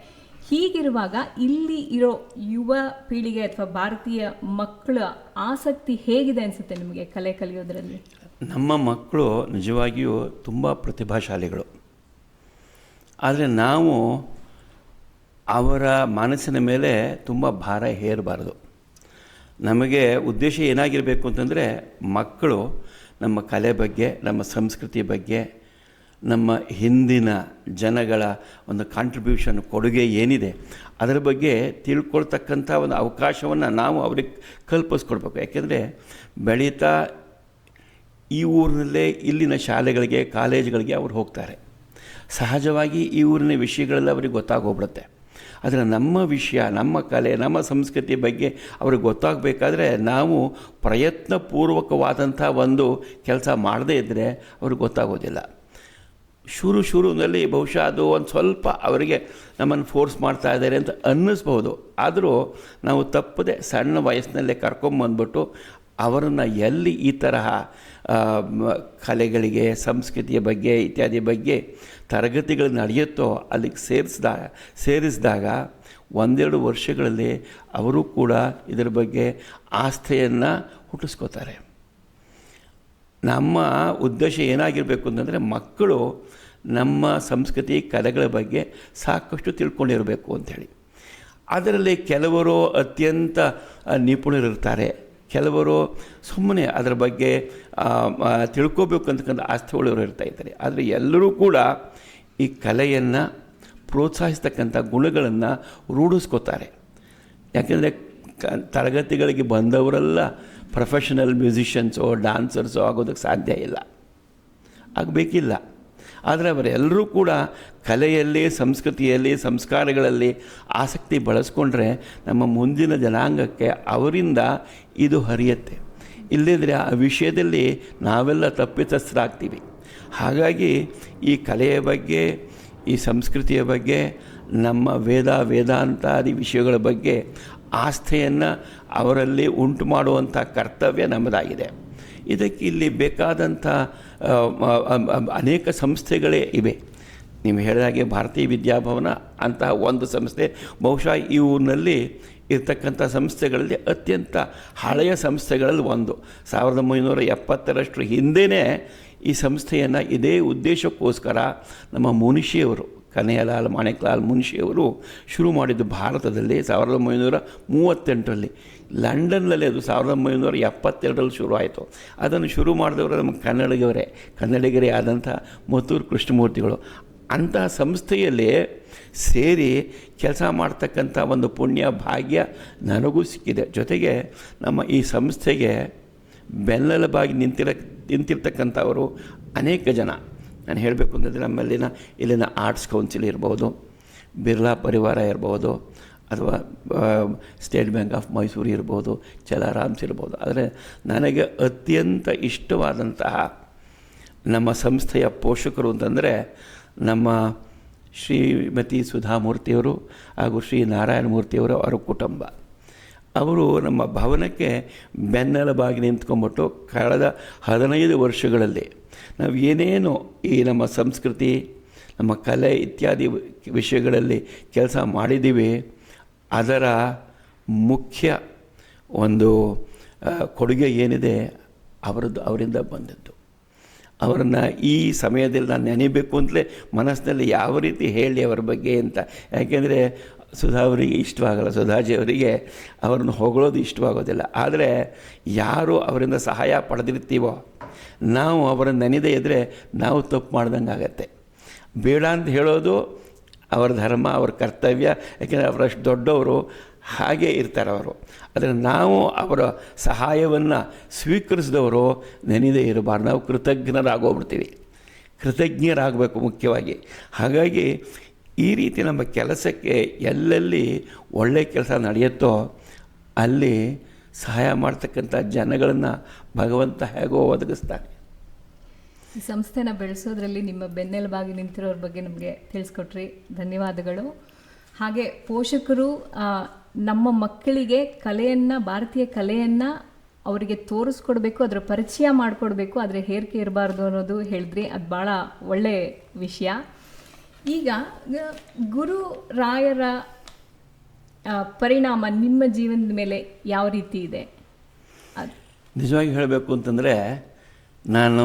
ಹೀಗಿರುವಾಗ ಇಲ್ಲಿ ಇರೋ ಯುವ ಪೀಳಿಗೆ ಅಥವಾ ಭಾರತೀಯ ಮಕ್ಕಳ ಆಸಕ್ತಿ ಹೇಗಿದೆ ಅನಿಸುತ್ತೆ ನಿಮಗೆ ಕಲೆ ಕಲಿಯೋದ್ರಲ್ಲಿ? ನಮ್ಮ ಮಕ್ಕಳು ನಿಜವಾಗಿಯೂ ತುಂಬ ಪ್ರತಿಭಾಶಾಲಿಗಳು. ಆದರೆ ನಾವು ಅವರ ಮನಸ್ಸಿನ ಮೇಲೆ ತುಂಬ ಭಾರ ಹೇರಬಾರ್ದು. ನಮಗೆ ಉದ್ದೇಶ ಏನಾಗಿರಬೇಕು ಅಂತಂದರೆ, ಮಕ್ಕಳು ನಮ್ಮ ಕಲೆ ಬಗ್ಗೆ, ನಮ್ಮ ಸಂಸ್ಕೃತಿ ಬಗ್ಗೆ, ನಮ್ಮ ಹಿಂದಿನ ಜನಗಳ ಒಂದು ಕಾಂಟ್ರಿಬ್ಯೂಷನ್, ಕೊಡುಗೆ ಏನಿದೆ ಅದರ ಬಗ್ಗೆ ತಿಳ್ಕೊಳ್ತಕ್ಕಂಥ ಒಂದು ಅವಕಾಶವನ್ನು ನಾವು ಅವ್ರಿಗೆ ಕಲ್ಪಿಸ್ಕೊಡ್ಬೇಕು. ಯಾಕೆಂದರೆ ಬೆಳೀತಾ ಈ ಊರಿನಲ್ಲೇ ಇಲ್ಲಿನ ಶಾಲೆಗಳಿಗೆ, ಕಾಲೇಜುಗಳಿಗೆ ಅವ್ರು ಹೋಗ್ತಾರೆ. ಸಹಜವಾಗಿ ಈ ಊರಿನ ವಿಷಯಗಳೆಲ್ಲ ಅವ್ರಿಗೆ ಗೊತ್ತಾಗೋಗ್ಬಿಡುತ್ತೆ. ಆದರೆ ನಮ್ಮ ವಿಷಯ, ನಮ್ಮ ಕಲೆ, ನಮ್ಮ ಸಂಸ್ಕೃತಿ ಬಗ್ಗೆ ಅವ್ರಿಗೆ ಗೊತ್ತಾಗಬೇಕಾದ್ರೆ ನಾವು ಪ್ರಯತ್ನಪೂರ್ವಕವಾದಂಥ ಒಂದು ಕೆಲಸ ಮಾಡದೇ ಇದ್ದರೆ ಅವ್ರಿಗೆ ಗೊತ್ತಾಗೋದಿಲ್ಲ. ಶುರುವಿನಲ್ಲಿ ಬಹುಶಃ ಅದು ಒಂದು ಸ್ವಲ್ಪ ಅವರಿಗೆ ನಮ್ಮನ್ನು ಫೋರ್ಸ್ ಮಾಡ್ತಾ ಇದ್ದಾರೆ ಅಂತ ಅನ್ನಿಸ್ಬೋದು. ಆದರೂ ನಾವು ತಪ್ಪದೆ ಸಣ್ಣ ವಯಸ್ಸಿನಲ್ಲೇ ಕರ್ಕೊಂಬಂದ್ಬಿಟ್ಟು ಅವರನ್ನು ಎಲ್ಲಿ ಈ ತರಹ ಕಲೆಗಳಿಗೆ, ಸಂಸ್ಕೃತಿಯ ಬಗ್ಗೆ ಇತ್ಯಾದಿ ಬಗ್ಗೆ ತರಗತಿಗಳು ನಡೆಯುತ್ತೋ ಅಲ್ಲಿಗೆ ಸೇರಿಸಿದಾಗ 1-2 ವರ್ಷಗಳಲ್ಲಿ ಅವರು ಕೂಡ ಇದರ ಬಗ್ಗೆ ಆಸ್ಥೆಯನ್ನು ಹುಟ್ಟಿಸ್ಕೋತಾರೆ. ನಮ್ಮ ಉದ್ದೇಶ ಏನಾಗಿರಬೇಕು ಅಂತಂದರೆ ಮಕ್ಕಳು ನಮ್ಮ ಸಂಸ್ಕೃತಿ ಕಲೆಗಳ ಬಗ್ಗೆ ಸಾಕಷ್ಟು ತಿಳ್ಕೊಂಡಿರಬೇಕು ಅಂಥೇಳಿ. ಅದರಲ್ಲಿ ಕೆಲವರು ಅತ್ಯಂತ ನಿಪುಣರಿರ್ತಾರೆ, ಕೆಲವರು ಸುಮ್ಮನೆ ಅದರ ಬಗ್ಗೆ ತಿಳ್ಕೋಬೇಕು ಅಂತಕ್ಕಂಥ ಆಸ್ಥೆಯುಳ್ಳವರು ಇರ್ತಾಯಿದ್ದಾರೆ. ಆದರೆ ಎಲ್ಲರೂ ಕೂಡ ಈ ಕಲೆಯನ್ನು ಪ್ರೋತ್ಸಾಹಿಸ್ತಕ್ಕಂಥ ಗುಣಗಳನ್ನು ರೂಢಿಸ್ಕೋತಾರೆ. ಯಾಕೆಂದರೆ ತರಗತಿಗಳಿಗೆ ಬಂದವರೆಲ್ಲ ಪ್ರೊಫೆಷನಲ್ ಮ್ಯೂಸಿಷಿಯನ್ಸೋ ಡ್ಯಾನ್ಸರ್ಸೋ ಆಗೋದಕ್ಕೆ ಸಾಧ್ಯ ಇಲ್ಲ, ಆಗಬೇಕಿಲ್ಲ. ಆದರೆ ಅವರೆಲ್ಲರೂ ಕೂಡ ಕಲೆಯಲ್ಲಿ, ಸಂಸ್ಕೃತಿಯಲ್ಲಿ, ಸಂಸ್ಕಾರಗಳಲ್ಲಿ ಆಸಕ್ತಿ ಬಳಸ್ಕೊಂಡ್ರೆ ನಮ್ಮ ಮುಂದಿನ ಜನಾಂಗಕ್ಕೆ ಅವರಿಂದ ಇದು ಹರಿಯುತ್ತೆ. ಇಲ್ಲದಿದ್ದರೆ ಆ ವಿಷಯದಲ್ಲಿ ನಾವೆಲ್ಲ ತಪ್ಪಿತಸ್ಥರಾಗ್ತೀವಿ. ಹಾಗಾಗಿ ಈ ಕಲೆಯ ಬಗ್ಗೆ, ಈ ಸಂಸ್ಕೃತಿಯ ಬಗ್ಗೆ, ನಮ್ಮ ವೇದಾಂತಾದಿ ವಿಷಯಗಳ ಬಗ್ಗೆ ಆಸ್ಥೆಯನ್ನು ಅವರಲ್ಲಿ ಉಂಟು ಮಾಡುವಂಥ ಕರ್ತವ್ಯ ನಮ್ಮದಾಗಿದೆ. ಇದಕ್ಕೆ ಇಲ್ಲಿ ಬೇಕಾದಂಥ ಅನೇಕ ಸಂಸ್ಥೆಗಳೇ ಇವೆ. ನೀವು ಹೇಳಿದಾಗೆ ಭಾರತೀಯ ವಿದ್ಯಾಭವನ ಅಂತಹ ಒಂದು ಸಂಸ್ಥೆ ಬಹುಶಃ ಈ ಊರಿನಲ್ಲಿ ಇರ್ತಕ್ಕಂಥ ಸಂಸ್ಥೆಗಳಲ್ಲಿ ಅತ್ಯಂತ ಹಳೆಯ ಸಂಸ್ಥೆಗಳಲ್ಲಿ ಒಂದು. 1970ರಷ್ಟು ಹಿಂದೆಯೇ ಈ ಸಂಸ್ಥೆಯನ್ನು ಇದೇ ಉದ್ದೇಶಕ್ಕೋಸ್ಕರ ನಮ್ಮ ಮುನ್ಷಿಯವರು, ಕನ್ಹಯ್ಯಲಾಲ್ ಮಾಣಿಕ್ಲಾಲ್ ಮುನ್ಷಿಯವರು ಶುರು ಮಾಡಿದ್ದು ಭಾರತದಲ್ಲಿ 1938ರಲ್ಲಿ. ಲಂಡನ್ನಲ್ಲಿ ಅದು 1972ರಲ್ಲಿ ಶುರು ಆಯಿತು. ಅದನ್ನು ಶುರು ಮಾಡಿದವರು ನಮ್ಮ ಕನ್ನಡಿಗರೇ ಆದಂಥ ಮತ್ತೂರು ಕೃಷ್ಣಮೂರ್ತಿಗಳು. ಅಂತಹ ಸಂಸ್ಥೆಯಲ್ಲಿ ಸೇರಿ ಕೆಲಸ ಮಾಡ್ತಕ್ಕಂಥ ಒಂದು ಪುಣ್ಯ ಭಾಗ್ಯ ನನಗೂ ಸಿಕ್ಕಿದೆ. ಜೊತೆಗೆ ನಮ್ಮ ಈ ಸಂಸ್ಥೆಗೆ ಬೆನ್ನೆಲುಬಾಗಿ ನಿಂತಿರ್ತಕ್ಕಂಥವರು ಅನೇಕ ಜನ. ನಾನು ಹೇಳಬೇಕು ಅಂತಂದರೆ ಇಲ್ಲಿನ ಆರ್ಟ್ಸ್ ಕೌನ್ಸಿಲ್ ಇರ್ಬೋದು, ಬಿರ್ಲಾ ಪರಿವಾರ ಇರ್ಬೋದು, ಅಥವಾ ಸ್ಟೇಟ್ ಬ್ಯಾಂಕ್ ಆಫ್ ಮೈಸೂರು ಇರ್ಬೋದು, ಚಲಾರಾಮ್ಸ್ ಇರ್ಬೋದು. ಆದರೆ ನನಗೆ ಅತ್ಯಂತ ಇಷ್ಟವಾದಂತಹ ನಮ್ಮ ಸಂಸ್ಥೆಯ ಪೋಷಕರು ಅಂತಂದರೆ ನಮ್ಮ ಶ್ರೀಮತಿ ಸುಧಾಮೂರ್ತಿಯವರು ಹಾಗೂ ಶ್ರೀ ನಾರಾಯಣಮೂರ್ತಿಯವರು, ಅವರ ಕುಟುಂಬ. ಅವರು ನಮ್ಮ ಭವನಕ್ಕೆ ಬೆನ್ನೆಲುಬಾಗಿ ನಿಂತ್ಕೊಂಡ್ಬಿಟ್ಟು ಕಳೆದ 15 ವರ್ಷಗಳಲ್ಲಿ ನಾವು ಏನೇನು ಈ ನಮ್ಮ ಸಂಸ್ಕೃತಿ, ನಮ್ಮ ಕಲೆ ಇತ್ಯಾದಿ ವಿಷಯಗಳಲ್ಲಿ ಕೆಲಸ ಮಾಡಿದ್ದೀವಿ, ಅದರ ಮುಖ್ಯ ಒಂದು ಕೊಡುಗೆ ಏನಿದೆ ಅವರಿಂದ ಬಂದದ್ದು. ಅವರನ್ನು ಈ ಸಮಯದಲ್ಲಿ ನಾನು ನೆನೆಯಬೇಕು ಅಂತಲೇ ಮನಸ್ಸಿನಲ್ಲಿ ಯಾವ ರೀತಿ ಹೇಳಿ ಅವರ ಬಗ್ಗೆ ಅಂತ. ಯಾಕೆಂದರೆ ಸುಧಾ ಅವರಿಗೆ ಇಷ್ಟವಾಗಲ್ಲ, ಸುಧಾಜಿಯವರಿಗೆ ಅವರನ್ನು ಹೊಗಳೋದು ಇಷ್ಟವಾಗೋದಿಲ್ಲ. ಆದರೆ ಯಾರು ಅವರಿಂದ ಸಹಾಯ ಪಡೆದಿರ್ತೀವೋ ನಾವು ಅವರನ್ನು ನೆನೆದೇ ಇದ್ದರೆ ನಾವು ತಪ್ಪು ಮಾಡ್ದಂಗೆ ಆಗತ್ತೆ. ಬೇಡ ಅಂತ ಹೇಳೋದು ಅವರ ಧರ್ಮ, ಅವರ ಕರ್ತವ್ಯ. ಯಾಕೆಂದರೆ ಅವರಷ್ಟು ದೊಡ್ಡವರು, ಹಾಗೇ ಇರ್ತಾರೆ ಅವರು. ಆದರೆ ನಾವು ಅವರ ಸಹಾಯವನ್ನು ಸ್ವೀಕರಿಸಿದವರು ನೆನೆದೇ ಇರಬಾರ್ದು. ನಾವು ಕೃತಜ್ಞರಾಗಬೇಕು ಮುಖ್ಯವಾಗಿ. ಹಾಗಾಗಿ ಈ ರೀತಿ ನಮ್ಮ ಕೆಲಸಕ್ಕೆ ಎಲ್ಲೆಲ್ಲಿ ಒಳ್ಳೆಯ ಕೆಲಸ ನಡೆಯುತ್ತೋ ಅಲ್ಲಿ ಸಹಾಯ ಮಾಡ್ತಕ್ಕಂಥ ಜನಗಳನ್ನು ಭಗವಂತ ಹೇಗೋ ಒದಗಿಸ್ತಾನೆ. ಈ ಸಂಸ್ಥೆನ ಬೆಳೆಸೋದ್ರಲ್ಲಿ ನಿಮ್ಮ ಬೆನ್ನೆಲುಬಾಗಿ ನಿಂತಿರೋರ ಬಗ್ಗೆ ನಮಗೆ ತಿಳಿಸ್ಕೊಟ್ರಿ, ಧನ್ಯವಾದಗಳು. ಹಾಗೆ ಪೋಷಕರು ನಮ್ಮ ಮಕ್ಕಳಿಗೆ ಕಲೆಯನ್ನು, ಭಾರತೀಯ ಕಲೆಯನ್ನು ಅವರಿಗೆ ತೋರಿಸ್ಕೊಡ್ಬೇಕು, ಅದರ ಪರಿಚಯ ಮಾಡಿಕೊಡ್ಬೇಕು, ಆದರೆ ಹೇರಿಕೆ ಇರಬಾರ್ದು ಅನ್ನೋದು ಹೇಳಿದ್ರಿ. ಅದು ಭಾಳ ಒಳ್ಳೆಯ ವಿಷಯ. ಈಗ ಗುರು ರಾಯರ ಪರಿಣಾಮ ನಿಮ್ಮ ಜೀವನದ ಮೇಲೆ ಯಾವ ರೀತಿ ಇದೆ? ನಿಜವಾಗಿ ಹೇಳಬೇಕು ಅಂತಂದರೆ, ನಾನು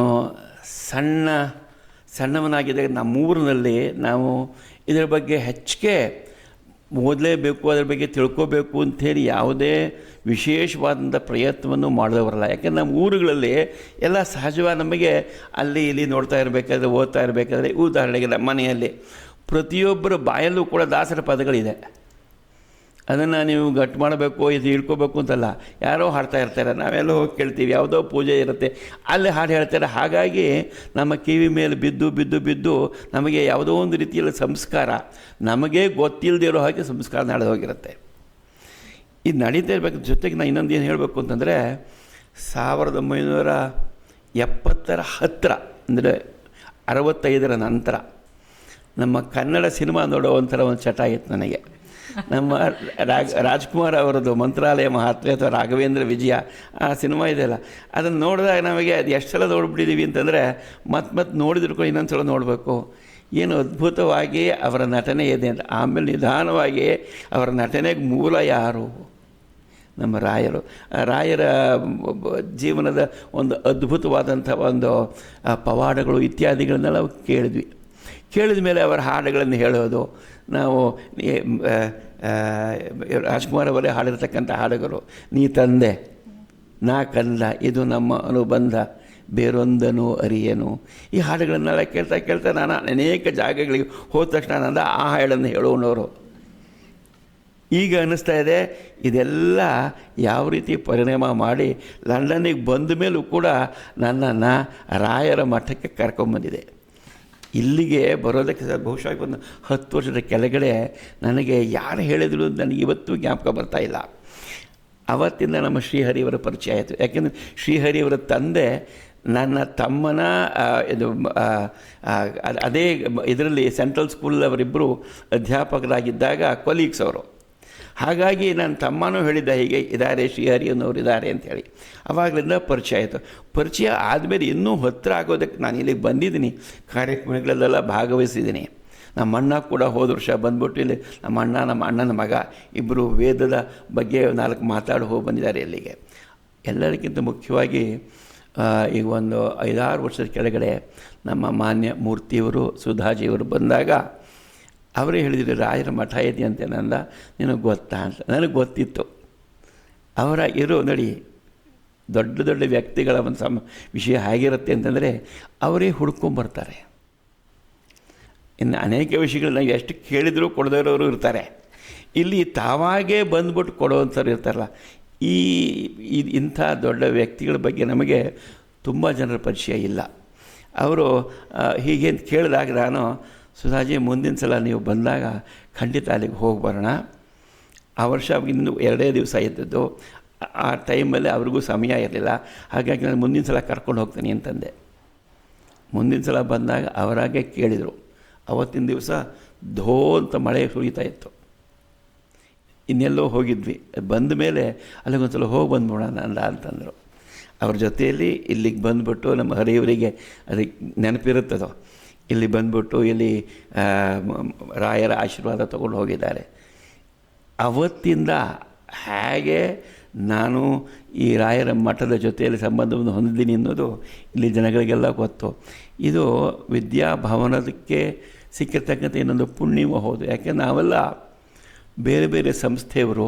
ಸಣ್ಣವನಾಗಿದ್ದಾಗ ನಮ್ಮೂರಿನಲ್ಲಿ ನಾವು ಇದರ ಬಗ್ಗೆ ಹೆಚ್ಚಿಗೆ ಓದಲೇಬೇಕು, ಅದರ ಬಗ್ಗೆ ತಿಳ್ಕೋಬೇಕು ಅಂಥೇಳಿ ಯಾವುದೇ ವಿಶೇಷವಾದಂಥ ಪ್ರಯತ್ನವನ್ನು ಮಾಡಿದವರಲ್ಲ. ಯಾಕೆಂದರೆ ನಮ್ಮ ಊರುಗಳಲ್ಲಿ ಎಲ್ಲ ಸಹಜವಾಗಿ ನಮಗೆ ಅಲ್ಲಿ ಇಲ್ಲಿ ನೋಡ್ತಾ ಇರಬೇಕಾದ್ರೆ, ಓದ್ತಾ ಇರಬೇಕಾದ್ರೆ, ಉದಾಹರಣೆಗೆ ನಮ್ಮ ಮನೆಯಲ್ಲಿ ಪ್ರತಿಯೊಬ್ಬರ ಬಾಯಲ್ಲೂ ಕೂಡ ದಾಸರ ಪದಗಳಿದೆ. ಅದನ್ನು ನೀವು ಗಟ್ಟು ಮಾಡಬೇಕು, ಇದು ಇಳ್ಕೋಬೇಕು ಅಂತಲ್ಲ. ಯಾರೋ ಹಾಡ್ತಾ ಇರ್ತಾರೆ, ನಾವೆಲ್ಲ ಹೋಗಿ ಕೇಳ್ತೀವಿ, ಯಾವುದೋ ಪೂಜೆ ಇರುತ್ತೆ, ಅಲ್ಲಿ ಹಾಡು ಹೇಳ್ತಾರೆ. ಹಾಗಾಗಿ ನಮ್ಮ ಕಿವಿ ಮೇಲೆ ಬಿದ್ದು ಬಿದ್ದು ಬಿದ್ದು ನಮಗೆ ಯಾವುದೋ ಒಂದು ರೀತಿಯಲ್ಲಿ ಸಂಸ್ಕಾರ, ನಮಗೆ ಗೊತ್ತಿಲ್ಲದೆ ಇರೋ ಹಾಗೆ ಸಂಸ್ಕಾರ ನಡೆದು ಹೋಗಿರುತ್ತೆ. ಇದು ನಡೀತಾ ಇರಬೇಕು. ಜೊತೆಗೆ ನಾನು ಇನ್ನೊಂದು ಏನು ಹೇಳಬೇಕು ಅಂತಂದರೆ, 1970ರ ಹತ್ತಿರ, ಅಂದರೆ 65ರ ನಂತರ ನಮ್ಮ ಕನ್ನಡ ಸಿನಿಮಾ ನೋಡೋ ಒಂಥರ ಒಂದು ಚಟ ಇತ್ತು ನನಗೆ. ನಮ್ಮ ರಾಜ್ಕುಮಾರ್ ಅವರದ್ದು ಮಂತ್ರಾಲಯ ಮಹಾತ್ಮೆ ಅಥವಾ ರಾಘವೇಂದ್ರ ವಿಜಯ ಆ ಸಿನಿಮಾ ಇದೆಯಲ್ಲ, ಅದನ್ನು ನೋಡಿದಾಗ ನಮಗೆ ಅದು ಎಷ್ಟು ಸಲ ನೋಡ್ಬಿಟ್ಟಿದ್ದೀವಿ ಅಂತಂದರೆ ಮತ್ತೆ ನೋಡಿದ್ರು ಕೂಡ ಇನ್ನೊಂದು ಸಲ ನೋಡಬೇಕು. ಏನು ಅದ್ಭುತವಾಗಿ ಅವರ ನಟನೆ ಇದೆ ಅಂತ. ಆಮೇಲೆ ನಿಧಾನವಾಗಿ ಅವರ ನಟನೆಗೆ ಮೂಲ ಯಾರು? ನಮ್ಮ ರಾಯರ ಜೀವನದ ಒಂದು ಅದ್ಭುತವಾದಂಥ ಒಂದು ಪವಾಡಗಳು ಇತ್ಯಾದಿಗಳನ್ನೆಲ್ಲ ನಾವು ಕೇಳಿದ ಮೇಲೆ ಅವರ ಹಾಡುಗಳನ್ನು ಹೇಳೋದು. ನಾವು ರಾಜ್ಕುಮಾರ್ ಅವರೇ ಹಾಡಿರ್ತಕ್ಕಂಥ ಹಾಡುಗಳು, ನೀ ತಂದೆ ನಾ ಕಂದ, ಇದು ನಮ್ಮ ಅನುಬಂಧ, ಬೇರೊಂದನು ಅರಿಯೇನು, ಈ ಹಾಡುಗಳನ್ನೆಲ್ಲ ಕೇಳ್ತಾ ನಾನು ಅನೇಕ ಜಾಗಗಳಿಗೆ ಹೋದ ತಕ್ಷಣ ನಂದ ಆ ಹಾಡನ್ನು ಹೇಳೋಣವರು. ಈಗ ಅನ್ನಿಸ್ತಾ ಇದೆ ಇದೆಲ್ಲ ಯಾವ ರೀತಿ ಪರಿಣಾಮ ಮಾಡಿ ಲಂಡನ್ನಿಗೆ ಬಂದ ಮೇಲೂ ಕೂಡ ನನ್ನನ್ನು ರಾಯರ ಮಠಕ್ಕೆ ಕರ್ಕೊಂಬಂದಿದೆ. ಇಲ್ಲಿಗೆ ಬರೋದಕ್ಕೆ ಬಹುಶಃ ಒಂದು 10 ವರ್ಷದ ಕೆಳಗಡೆ ನನಗೆ ಯಾರು ಹೇಳಿದ್ರು ನನಗೆ ಇವತ್ತು ಜ್ಞಾಪಕ ಬರ್ತಾಯಿಲ್ಲ. ಆವತ್ತಿಂದ ನಮ್ಮ ಶ್ರೀಹರಿಯವರ ಪರಿಚಯ ಆಯಿತು. ಯಾಕೆಂದರೆ ಶ್ರೀಹರಿಯವರ ತಂದೆ ನನ್ನ ತಮ್ಮನ ಇದು ಅದೇ ಇದರಲ್ಲಿ ಸೆಂಟ್ರಲ್ ಸ್ಕೂಲಲ್ಲಿ ಅವರಿಬ್ಬರು ಅಧ್ಯಾಪಕರಾಗಿದ್ದಾಗ ಕೊಲೀಗ್ಸ್ ಅವರು. ಹಾಗಾಗಿ ನನ್ನ ತಮ್ಮನೂ ಹೇಳಿದ್ದ, ಹೀಗೆ ಇದ್ದಾರೆ ಶ್ರೀಹರಿ ಅನ್ನೋರು ಇದ್ದಾರೆ ಅಂಥೇಳಿ. ಆವಾಗಲಿಂದ ಪರಿಚಯ ಆಯಿತು. ಪರಿಚಯ ಆದಮೇಲೆ ಇನ್ನೂ ಹತ್ತಿರ ಆಗೋದಕ್ಕೆ ನಾನು ಇಲ್ಲಿಗೆ ಬಂದಿದ್ದೀನಿ, ಕಾರ್ಯಕ್ರಮಗಳಲ್ಲೆಲ್ಲ ಭಾಗವಹಿಸಿದ್ದೀನಿ. ನಮ್ಮ ಅಣ್ಣ ಕೂಡ ಹೋದ ವರ್ಷ ಬಂದ್ಬಿಟ್ಟು ಇಲ್ಲಿ ನಮ್ಮ ಅಣ್ಣನ ಮಗ ಇಬ್ಬರು ವೇದದ ಬಗ್ಗೆ 4 ಮಾತಾಡಿ ಹೋಗಿ ಬಂದಿದ್ದಾರೆ ಇಲ್ಲಿಗೆ. ಎಲ್ಲರಿಗಿಂತ ಮುಖ್ಯವಾಗಿ ಈಗ ಒಂದು 5-6 ವರ್ಷದ ಕೆಳಗಡೆ ನಮ್ಮ ಮಾನ್ಯ ಮೂರ್ತಿಯವರು ಸುಧಾಜಿಯವರು ಬಂದಾಗ ಅವರೇ ಹೇಳಿದ್ರು, ರಾಯರ ಮಠ ಇದೆಯಂತೆ ನಂದ, ನಿನಗೆ ಗೊತ್ತಾ ಅಂತ. ನನಗೆ ಗೊತ್ತಿತ್ತು. ಅವರ ನೋಡಿ ದೊಡ್ಡ ದೊಡ್ಡ ವ್ಯಕ್ತಿಗಳ ಒಂದು ವಿಷಯ ಹೇಗಿರುತ್ತೆ ಅಂತಂದರೆ ಅವರೇ ಹುಡ್ಕೊಂಬರ್ತಾರೆ. ಇನ್ನು ಅನೇಕ ವಿಷಯಗಳನ್ನ ಎಷ್ಟು ಕೇಳಿದರೂ ಕೊಡದಿರೋರು ಇರ್ತಾರೆ. ಇಲ್ಲಿ ತಾವಾಗೇ ಬಂದ್ಬಿಟ್ಟು ಕೊಡೋವಂಥವ್ರು ಇರ್ತಾರಲ್ಲ. ಇಂಥ ದೊಡ್ಡ ವ್ಯಕ್ತಿಗಳ ಬಗ್ಗೆ ನಮಗೆ ತುಂಬ ಜನರ ಪರಿಚಯ ಇಲ್ಲ. ಅವರು ಹೀಗೆ ಅಂತ ಕೇಳಿದಾಗ ನಾನು, ಸುಧಾಜಿ ಮುಂದಿನ ಸಲ ನೀವು ಬಂದಾಗ ಖಂಡಿತ ಅಲ್ಲಿಗೆ ಹೋಗಿ ಬರೋಣ. ಆ ವರ್ಷ ಇನ್ನು 2 ದಿವಸ ಇದ್ದದ್ದು. ಆ ಟೈಮಲ್ಲಿ ಅವ್ರಿಗೂ ಸಮಯ ಇರಲಿಲ್ಲ. ಹಾಗಾಗಿ ನಾನು ಮುಂದಿನ ಸಲ ಕರ್ಕೊಂಡು ಹೋಗ್ತೀನಿ ಅಂತಂದೆ. ಮುಂದಿನ ಸಲ ಬಂದಾಗ ಅವರಾಗೆ ಕೇಳಿದರು. ಅವತ್ತಿನ ದಿವಸ ಧೋ ಅಂತ ಮಳೆ ಸುರಿತಾ ಇತ್ತು. ಇನ್ನೆಲ್ಲೋ ಹೋಗಿದ್ವಿ. ಬಂದ ಮೇಲೆ ಅಲ್ಲಿಗೊಂದು ಸಲ ಹೋಗಿ ಬಂದ್ಬಿಡೋಣ ಅಂತಂದರು. ಅವ್ರ ಜೊತೆಯಲ್ಲಿ ಇಲ್ಲಿಗೆ ಬಂದುಬಿಟ್ಟು ನಮ್ಮ ಹರಿಯವರಿಗೆ ಅದಕ್ಕೆ ನೆನಪಿರುತ್ತದೋ, ಇಲ್ಲಿ ಬಂದ್ಬಿಟ್ಟು ಇಲ್ಲಿ ರಾಯರ ಆಶೀರ್ವಾದ ತೊಗೊಂಡು ಹೋಗಿದ್ದಾರೆ. ಅವತ್ತಿಂದ ಹೇಗೆ ನಾನು ಈ ರಾಯರ ಮಠದ ಜೊತೆಯಲ್ಲಿ ಸಂಬಂಧವನ್ನು ಹೊಂದಿದ್ದೀನಿ ಅನ್ನೋದು ಇಲ್ಲಿ ಜನಗಳಿಗೆಲ್ಲ ಗೊತ್ತು. ಇದು ವಿದ್ಯಾಭವನದಕ್ಕೆ ಸಿಕ್ಕಿರ್ತಕ್ಕಂಥ ಇನ್ನೊಂದು ಪುಣ್ಯವೂ ಹೌದು. ಯಾಕೆ ನಾವೆಲ್ಲ ಬೇರೆ ಬೇರೆ ಸಂಸ್ಥೆಯವರು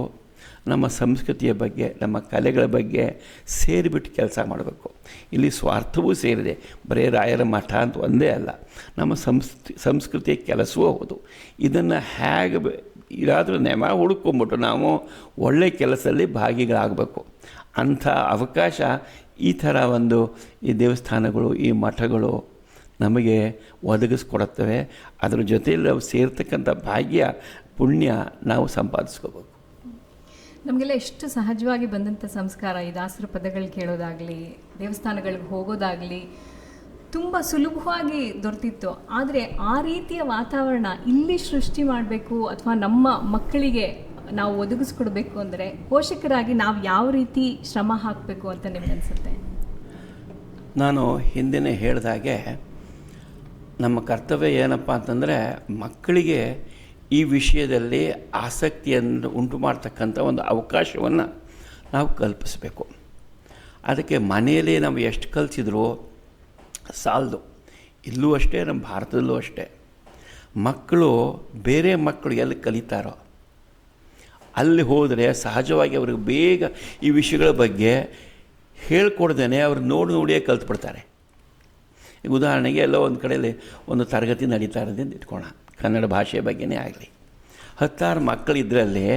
ನಮ್ಮ ಸಂಸ್ಕೃತಿಯ ಬಗ್ಗೆ, ನಮ್ಮ ಕಲೆಗಳ ಬಗ್ಗೆ ಸೇರಿಬಿಟ್ಟು ಕೆಲಸ ಮಾಡಬೇಕು. ಇಲ್ಲಿ ಸ್ವಾರ್ಥವೂ ಸೇರಿದೆ. ಬರೀ ರಾಯರ ಮಠ ಅಂತ ಒಂದೇ ಅಲ್ಲ, ನಮ್ಮ ಸಂಸ್ಕೃತಿಯ ಕೆಲಸವೂ ಹೌದು. ಇದನ್ನು ಹೇಗೆ ಇದಾದರೂ ನೆಮ ಹುಡುಕೊಂಬಿಟ್ಟು ನಾವು ಒಳ್ಳೆಯ ಕೆಲಸದಲ್ಲಿ ಭಾಗಿಗಳಾಗಬೇಕು. ಅಂಥ ಅವಕಾಶ ಈ ಥರ ಒಂದು ಈ ದೇವಸ್ಥಾನಗಳು, ಈ ಮಠಗಳು ನಮಗೆ ಒದಗಿಸ್ಕೊಡುತ್ತವೆ. ಅದರ ಜೊತೆಯಲ್ಲಿ ನಾವು ಸೇರ್ತಕ್ಕಂಥ ಭಾಗ್ಯ, ಪುಣ್ಯ ನಾವು ಸಂಪಾದಿಸ್ಕೋಬೇಕು. ನಮಗೆಲ್ಲ ಎಷ್ಟು ಸಹಜವಾಗಿ ಬಂದಂಥ ಸಂಸ್ಕಾರ, ಈ ದಾಸರ ಪದಗಳು ಕೇಳೋದಾಗಲಿ, ದೇವಸ್ಥಾನಗಳಿಗೆ ಹೋಗೋದಾಗಲಿ ತುಂಬ ಸುಲಭವಾಗಿ ದೊರೆತಿತ್ತು. ಆದರೆ ಆ ರೀತಿಯ ವಾತಾವರಣ ಇಲ್ಲಿ ಸೃಷ್ಟಿ ಮಾಡಬೇಕು ಅಥವಾ ನಮ್ಮ ಮಕ್ಕಳಿಗೆ ನಾವು ಒದಗಿಸ್ಕೊಡ್ಬೇಕು ಅಂದರೆ ಪೋಷಕರಾಗಿ ನಾವು ಯಾವ ರೀತಿ ಶ್ರಮ ಹಾಕಬೇಕು ಅಂತ ನಿಮಗನ್ಸುತ್ತೆ? ನಾನು ಹಿಂದಿನ ಹೇಳಿದಾಗೆ ನಮ್ಮ ಕರ್ತವ್ಯ ಏನಪ್ಪ ಅಂತಂದರೆ ಮಕ್ಕಳಿಗೆ ಈ ವಿಷಯದಲ್ಲಿ ಆಸಕ್ತಿಯನ್ನು ಉಂಟು ಮಾಡ್ತಕ್ಕಂಥ ಒಂದು ಅವಕಾಶವನ್ನು ನಾವು ಕಲ್ಪಿಸಬೇಕು. ಅದಕ್ಕೆ ಮನೆಯಲ್ಲಿ ನಾವು ಎಷ್ಟು ಕಲಿಸಿದ್ರೂ ಸಾಲದು. ಇಲ್ಲೂ ಅಷ್ಟೇ, ನಮ್ಮ ಭಾರತದಲ್ಲೂ ಅಷ್ಟೇ. ಮಕ್ಕಳು ಬೇರೆ ಮಕ್ಕಳು ಎಲ್ಲಿ ಕಲಿತಾರೋ ಅಲ್ಲಿ ಹೋದರೆ ಸಹಜವಾಗಿ ಅವ್ರಿಗೆ ಬೇಗ ಈ ವಿಷಯಗಳ ಬಗ್ಗೆ ಹೇಳ್ಕೊಡ್ದೇನೆ ಅವ್ರು ನೋಡಿಯೇ ಕಲ್ತ್ಬಿಡ್ತಾರೆ. ಈಗ ಉದಾಹರಣೆಗೆ ಎಲ್ಲೋ ಒಂದು ಕಡೆಯಲ್ಲಿ ಒಂದು ತರಗತಿ ನಡೀತಾ ಇರೋದ್ರಿಂದ ಇಟ್ಕೊಳ್ಳೋಣ, ಕನ್ನಡ ಭಾಷೆಯ ಬಗ್ಗೆನೇ ಆಗಲಿ. 10 ಮಕ್ಕಳು ಇದರಲ್ಲಿ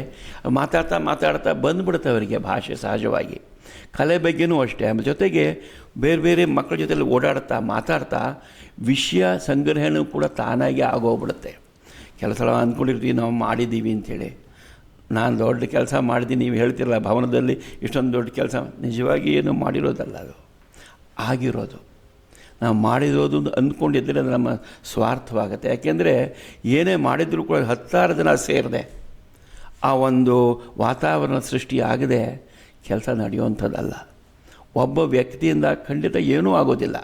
ಮಾತಾಡ್ತಾ ಬಂದುಬಿಡುತ್ತೆ ಅವರಿಗೆ ಭಾಷೆ ಸಹಜವಾಗಿ. ಕಲೆ ಬಗ್ಗೆನೂ ಅಷ್ಟೇ. ಜೊತೆಗೆ ಬೇರೆ ಬೇರೆ ಮಕ್ಕಳ ಜೊತೆಲಿ ಓಡಾಡ್ತಾ ಮಾತಾಡ್ತಾ ವಿಷಯ ಸಂಗ್ರಹಣೆ ಕೂಡ ತಾನಾಗಿ ಆಗೋಗ್ಬಿಡುತ್ತೆ. ಕೆಲಸ ಅಂದ್ಕೊಂಡಿರ್ತೀವಿ ನಾವು ಮಾಡಿದ್ದೀವಿ ಅಂಥೇಳಿ. ನಾನು ದೊಡ್ಡ ಕೆಲಸ ಮಾಡಿದ್ದೀನಿ, ನೀವು ಹೇಳ್ತಿರಲ್ಲ ಭವನದಲ್ಲಿ ಇಷ್ಟೊಂದು ದೊಡ್ಡ ಕೆಲಸ, ನಿಜವಾಗಿ ಏನು ಮಾಡಿರೋದಲ್ಲ, ಅದು ಆಗಿರೋದು. ನಾವು ಮಾಡಿರೋದು ಅಂದ್ಕೊಂಡಿದ್ದರೆ ಅದು ನಮ್ಮ ಸ್ವಾರ್ಥವಾಗುತ್ತೆ. ಯಾಕೆಂದರೆ ಏನೇ ಮಾಡಿದರೂ ಕೂಡ 10 ಜನ ಸೇರಿದೆ ಆ ಒಂದು ವಾತಾವರಣ ಸೃಷ್ಟಿಯಾಗದೆ ಕೆಲಸ ನಡೆಯುವಂಥದ್ದಲ್ಲ. ಒಬ್ಬ ವ್ಯಕ್ತಿಯಿಂದ ಖಂಡಿತ ಏನೂ ಆಗೋದಿಲ್ಲ.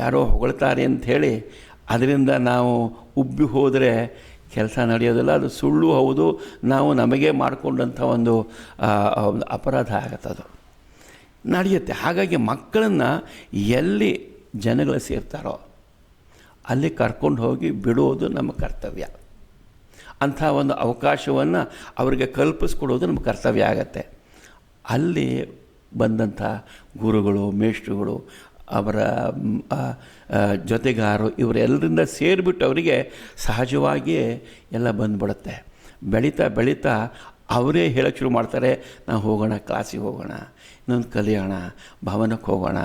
ಯಾರೋ ಹೊಗಳ್ತಾರೆ ಅಂಥೇಳಿ ಅದರಿಂದ ನಾವು ಉಬ್ಬಿ ಹೋದರೆ ಕೆಲಸ ನಡೆಯೋದಿಲ್ಲ. ಅದು ಸುಳ್ಳು ಹೌದು, ನಾವು ನಮಗೆ ಮಾಡಿಕೊಂಡಂಥ ಒಂದು ಅಪರಾಧ ಆಗತ್ತದು ನಡೆಯುತ್ತೆ. ಹಾಗಾಗಿ ಮಕ್ಕಳನ್ನು ಎಲ್ಲಿ ಜನಗಳು ಸೇರ್ತಾರೋ ಅಲ್ಲಿ ಕರ್ಕೊಂಡು ಹೋಗಿ ಬಿಡೋದು ನಮ್ಮ ಕರ್ತವ್ಯ. ಅಂಥ ಒಂದು ಅವಕಾಶವನ್ನು ಅವರಿಗೆ ಕಲ್ಪಿಸ್ಕೊಡೋದು ನಮ್ಮ ಕರ್ತವ್ಯ ಆಗತ್ತೆ. ಅಲ್ಲಿ ಬಂದಂಥ ಗುರುಗಳು, ಮೇಷ್ಟ್ರುಗಳು, ಅವರ ಜೊತೆಗಾರರು ಇವರೆಲ್ಲರಿಂದ ಸೇರಿಬಿಟ್ಟು ಅವರಿಗೆ ಸಹಜವಾಗಿಯೇ ಎಲ್ಲ ಬಂದುಬಿಡುತ್ತೆ. ಬೆಳೀತಾ ಅವರೇ ಹೇಳೋಕ್ಕೆ ಶುರು ಮಾಡ್ತಾರೆ, ನಾವು ಹೋಗೋಣ, ಕ್ಲಾಸಿಗೆ ಹೋಗೋಣ, ಇನ್ನೊಂದು ಕಲಿಯೋಣ, ಭವನಕ್ಕೆ ಹೋಗೋಣ,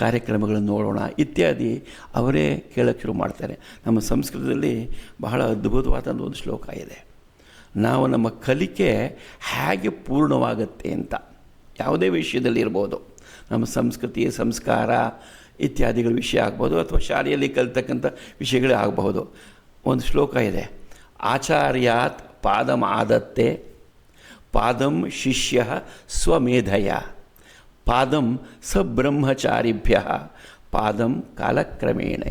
ಕಾರ್ಯಕ್ರಮಗಳನ್ನು ನೋಡೋಣ ಇತ್ಯಾದಿ ಅವರೇ ಕೇಳೋಕ್ಕೆ ಶುರು ಮಾಡ್ತಾರೆ. ನಮ್ಮ ಸಂಸ್ಕೃತದಲ್ಲಿ ಬಹಳ ಅದ್ಭುತವಾದ ಒಂದು ಶ್ಲೋಕ ಇದೆ. ನಾವು ನಮ್ಮ ಕಲಿಕೆ ಹೇಗೆ ಪೂರ್ಣವಾಗುತ್ತೆ ಅಂತ, ಯಾವುದೇ ವಿಷಯದಲ್ಲಿ ಇರ್ಬೋದು, ನಮ್ಮ ಸಂಸ್ಕೃತಿ, ಸಂಸ್ಕಾರ ಇತ್ಯಾದಿಗಳ ವಿಷಯ ಆಗ್ಬೋದು, ಅಥವಾ ಶಾಲೆಯಲ್ಲಿ ಕಲಿತಕ್ಕಂಥ ವಿಷಯಗಳೇ ಆಗಬಹುದು. ಒಂದು ಶ್ಲೋಕ ಇದೆ, ಆಚಾರ್ಯಾತ್ ಪಾದಂ ಆದತ್ತೆ ಪಾದಂ ಶಿಷ್ಯ ಸ್ವಮೇಧಯ ಪಾದಂ ಸಬ್ರಹ್ಮಚಾರಿಭ್ಯ ಪಾದಂ ಕಾಲಕ್ರಮೇಣ.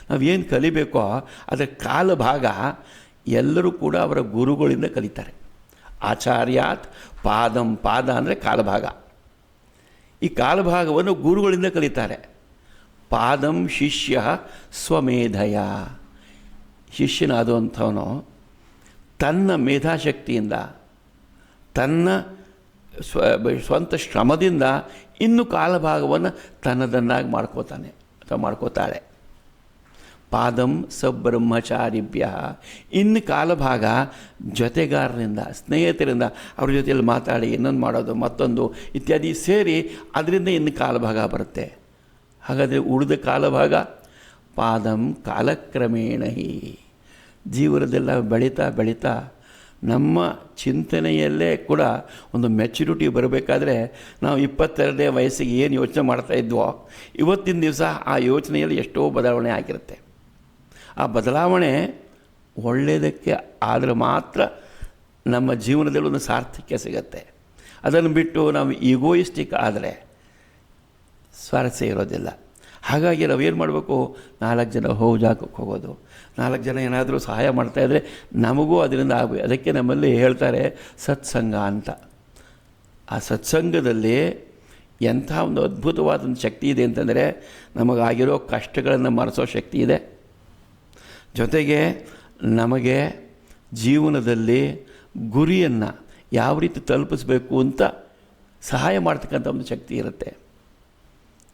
ನಾವೇನು ಕಲಿಬೇಕೋ ಅದರ ಕಾಲಭಾಗ ಎಲ್ಲರೂ ಕೂಡ ಅವರ ಗುರುಗಳಿಂದ ಕಲಿತಾರೆ. ಆಚಾರ್ಯಾತ್ ಪಾದಂ, ಪಾದ ಅಂದರೆ ಕಾಲಭಾಗ. ಈ ಕಾಲಭಾಗವನ್ನು ಗುರುಗಳಿಂದ ಕಲಿತಾರೆ. ಪಾದಂ ಶಿಷ್ಯ ಸ್ವಮೇಧಯ, ಶಿಷ್ಯನಾದಂಥವನು ತನ್ನ ಮೇಧಾಶಕ್ತಿಯಿಂದ, ತನ್ನ ಸ್ವಂತ ಶ್ರಮದಿಂದ ಇನ್ನು ಕಾಲಭಾಗವನ್ನು ತನ್ನದನ್ನಾಗಿ ಮಾಡ್ಕೋತಾನೆ ಅಥವಾ ಮಾಡ್ಕೋತಾಳೆ. ಪಾದಂ ಸಬ್ರಹ್ಮಚಾರಿಭ್ಯ, ಇನ್ನು ಕಾಲಭಾಗ ಜೊತೆಗಾರರಿಂದ, ಸ್ನೇಹಿತರಿಂದ, ಅವ್ರ ಜೊತೆಯಲ್ಲಿ ಮಾತಾಡಿ ಇನ್ನೊಂದು ಮಾಡೋದು, ಮತ್ತೊಂದು ಇತ್ಯಾದಿ ಸೇರಿ ಅದರಿಂದ ಇನ್ನು ಕಾಲಭಾಗ ಬರುತ್ತೆ. ಹಾಗಾದರೆ ಉಳಿದ ಕಾಲಭಾಗ ಪಾದಂ ಕಾಲಕ್ರಮೇಣ. ಜೀವನದೆಲ್ಲ ಬೆಳೀತಾ ನಮ್ಮ ಚಿಂತನೆಯಲ್ಲೇ ಕೂಡ ಒಂದು ಮೆಚ್ಯೂರಿಟಿ ಬರಬೇಕಾದ್ರೆ ನಾವು 22ನೇ ವಯಸ್ಸಿಗೆ ಏನು ಯೋಚನೆ ಮಾಡ್ತಾಯಿದ್ವೋ ಇವತ್ತಿನ ದಿವಸ ಆ ಯೋಚನೆಯಲ್ಲಿ ಎಷ್ಟೋ ಬದಲಾವಣೆ ಆಗಿರುತ್ತೆ. ಆ ಬದಲಾವಣೆ ಒಳ್ಳೆಯದಕ್ಕೆ ಆದರೆ ಮಾತ್ರ ನಮ್ಮ ಜೀವನದಲ್ಲಿ ಒಂದು ಸಾರ್ಥಕ್ಯ ಸಿಗುತ್ತೆ. ಅದನ್ನು ಬಿಟ್ಟು ನಾವು ಈಗೋಯಿಸ್ಟಿಕ್ ಆದರೆ ಸ್ವಾರಸ್ಯ ಇರೋದಿಲ್ಲ. ಹಾಗಾಗಿ ನಾವೇನು ಮಾಡಬೇಕು, 4 ಜನ ಜಾಗಕ್ಕೆ ಹೋಗೋದು, 4 ಜನ ಏನಾದರೂ ಸಹಾಯ ಮಾಡ್ತಾಯಿದ್ರೆ ನಮಗೂ ಅದರಿಂದ ಆಗಬೇಕು. ಅದಕ್ಕೆ ನಮ್ಮಲ್ಲಿ ಹೇಳ್ತಾರೆ ಸತ್ಸಂಗ ಅಂತ. ಆ ಸತ್ಸಂಗದಲ್ಲಿ ಎಂಥ ಒಂದು ಅದ್ಭುತವಾದಂಥ ಶಕ್ತಿ ಇದೆ ಅಂತಂದರೆ, ನಮಗಾಗಿರೋ ಕಷ್ಟಗಳನ್ನು ಮರೆಸೋ ಶಕ್ತಿ ಇದೆ. ಜೊತೆಗೆ ನಮಗೆ ಜೀವನದಲ್ಲಿ ಗುರಿಯನ್ನು ಯಾವ ರೀತಿ ತಲುಪಿಸ್ಬೇಕು ಅಂತ ಸಹಾಯ ಮಾಡ್ತಕ್ಕಂಥ ಒಂದು ಶಕ್ತಿ ಇರುತ್ತೆ.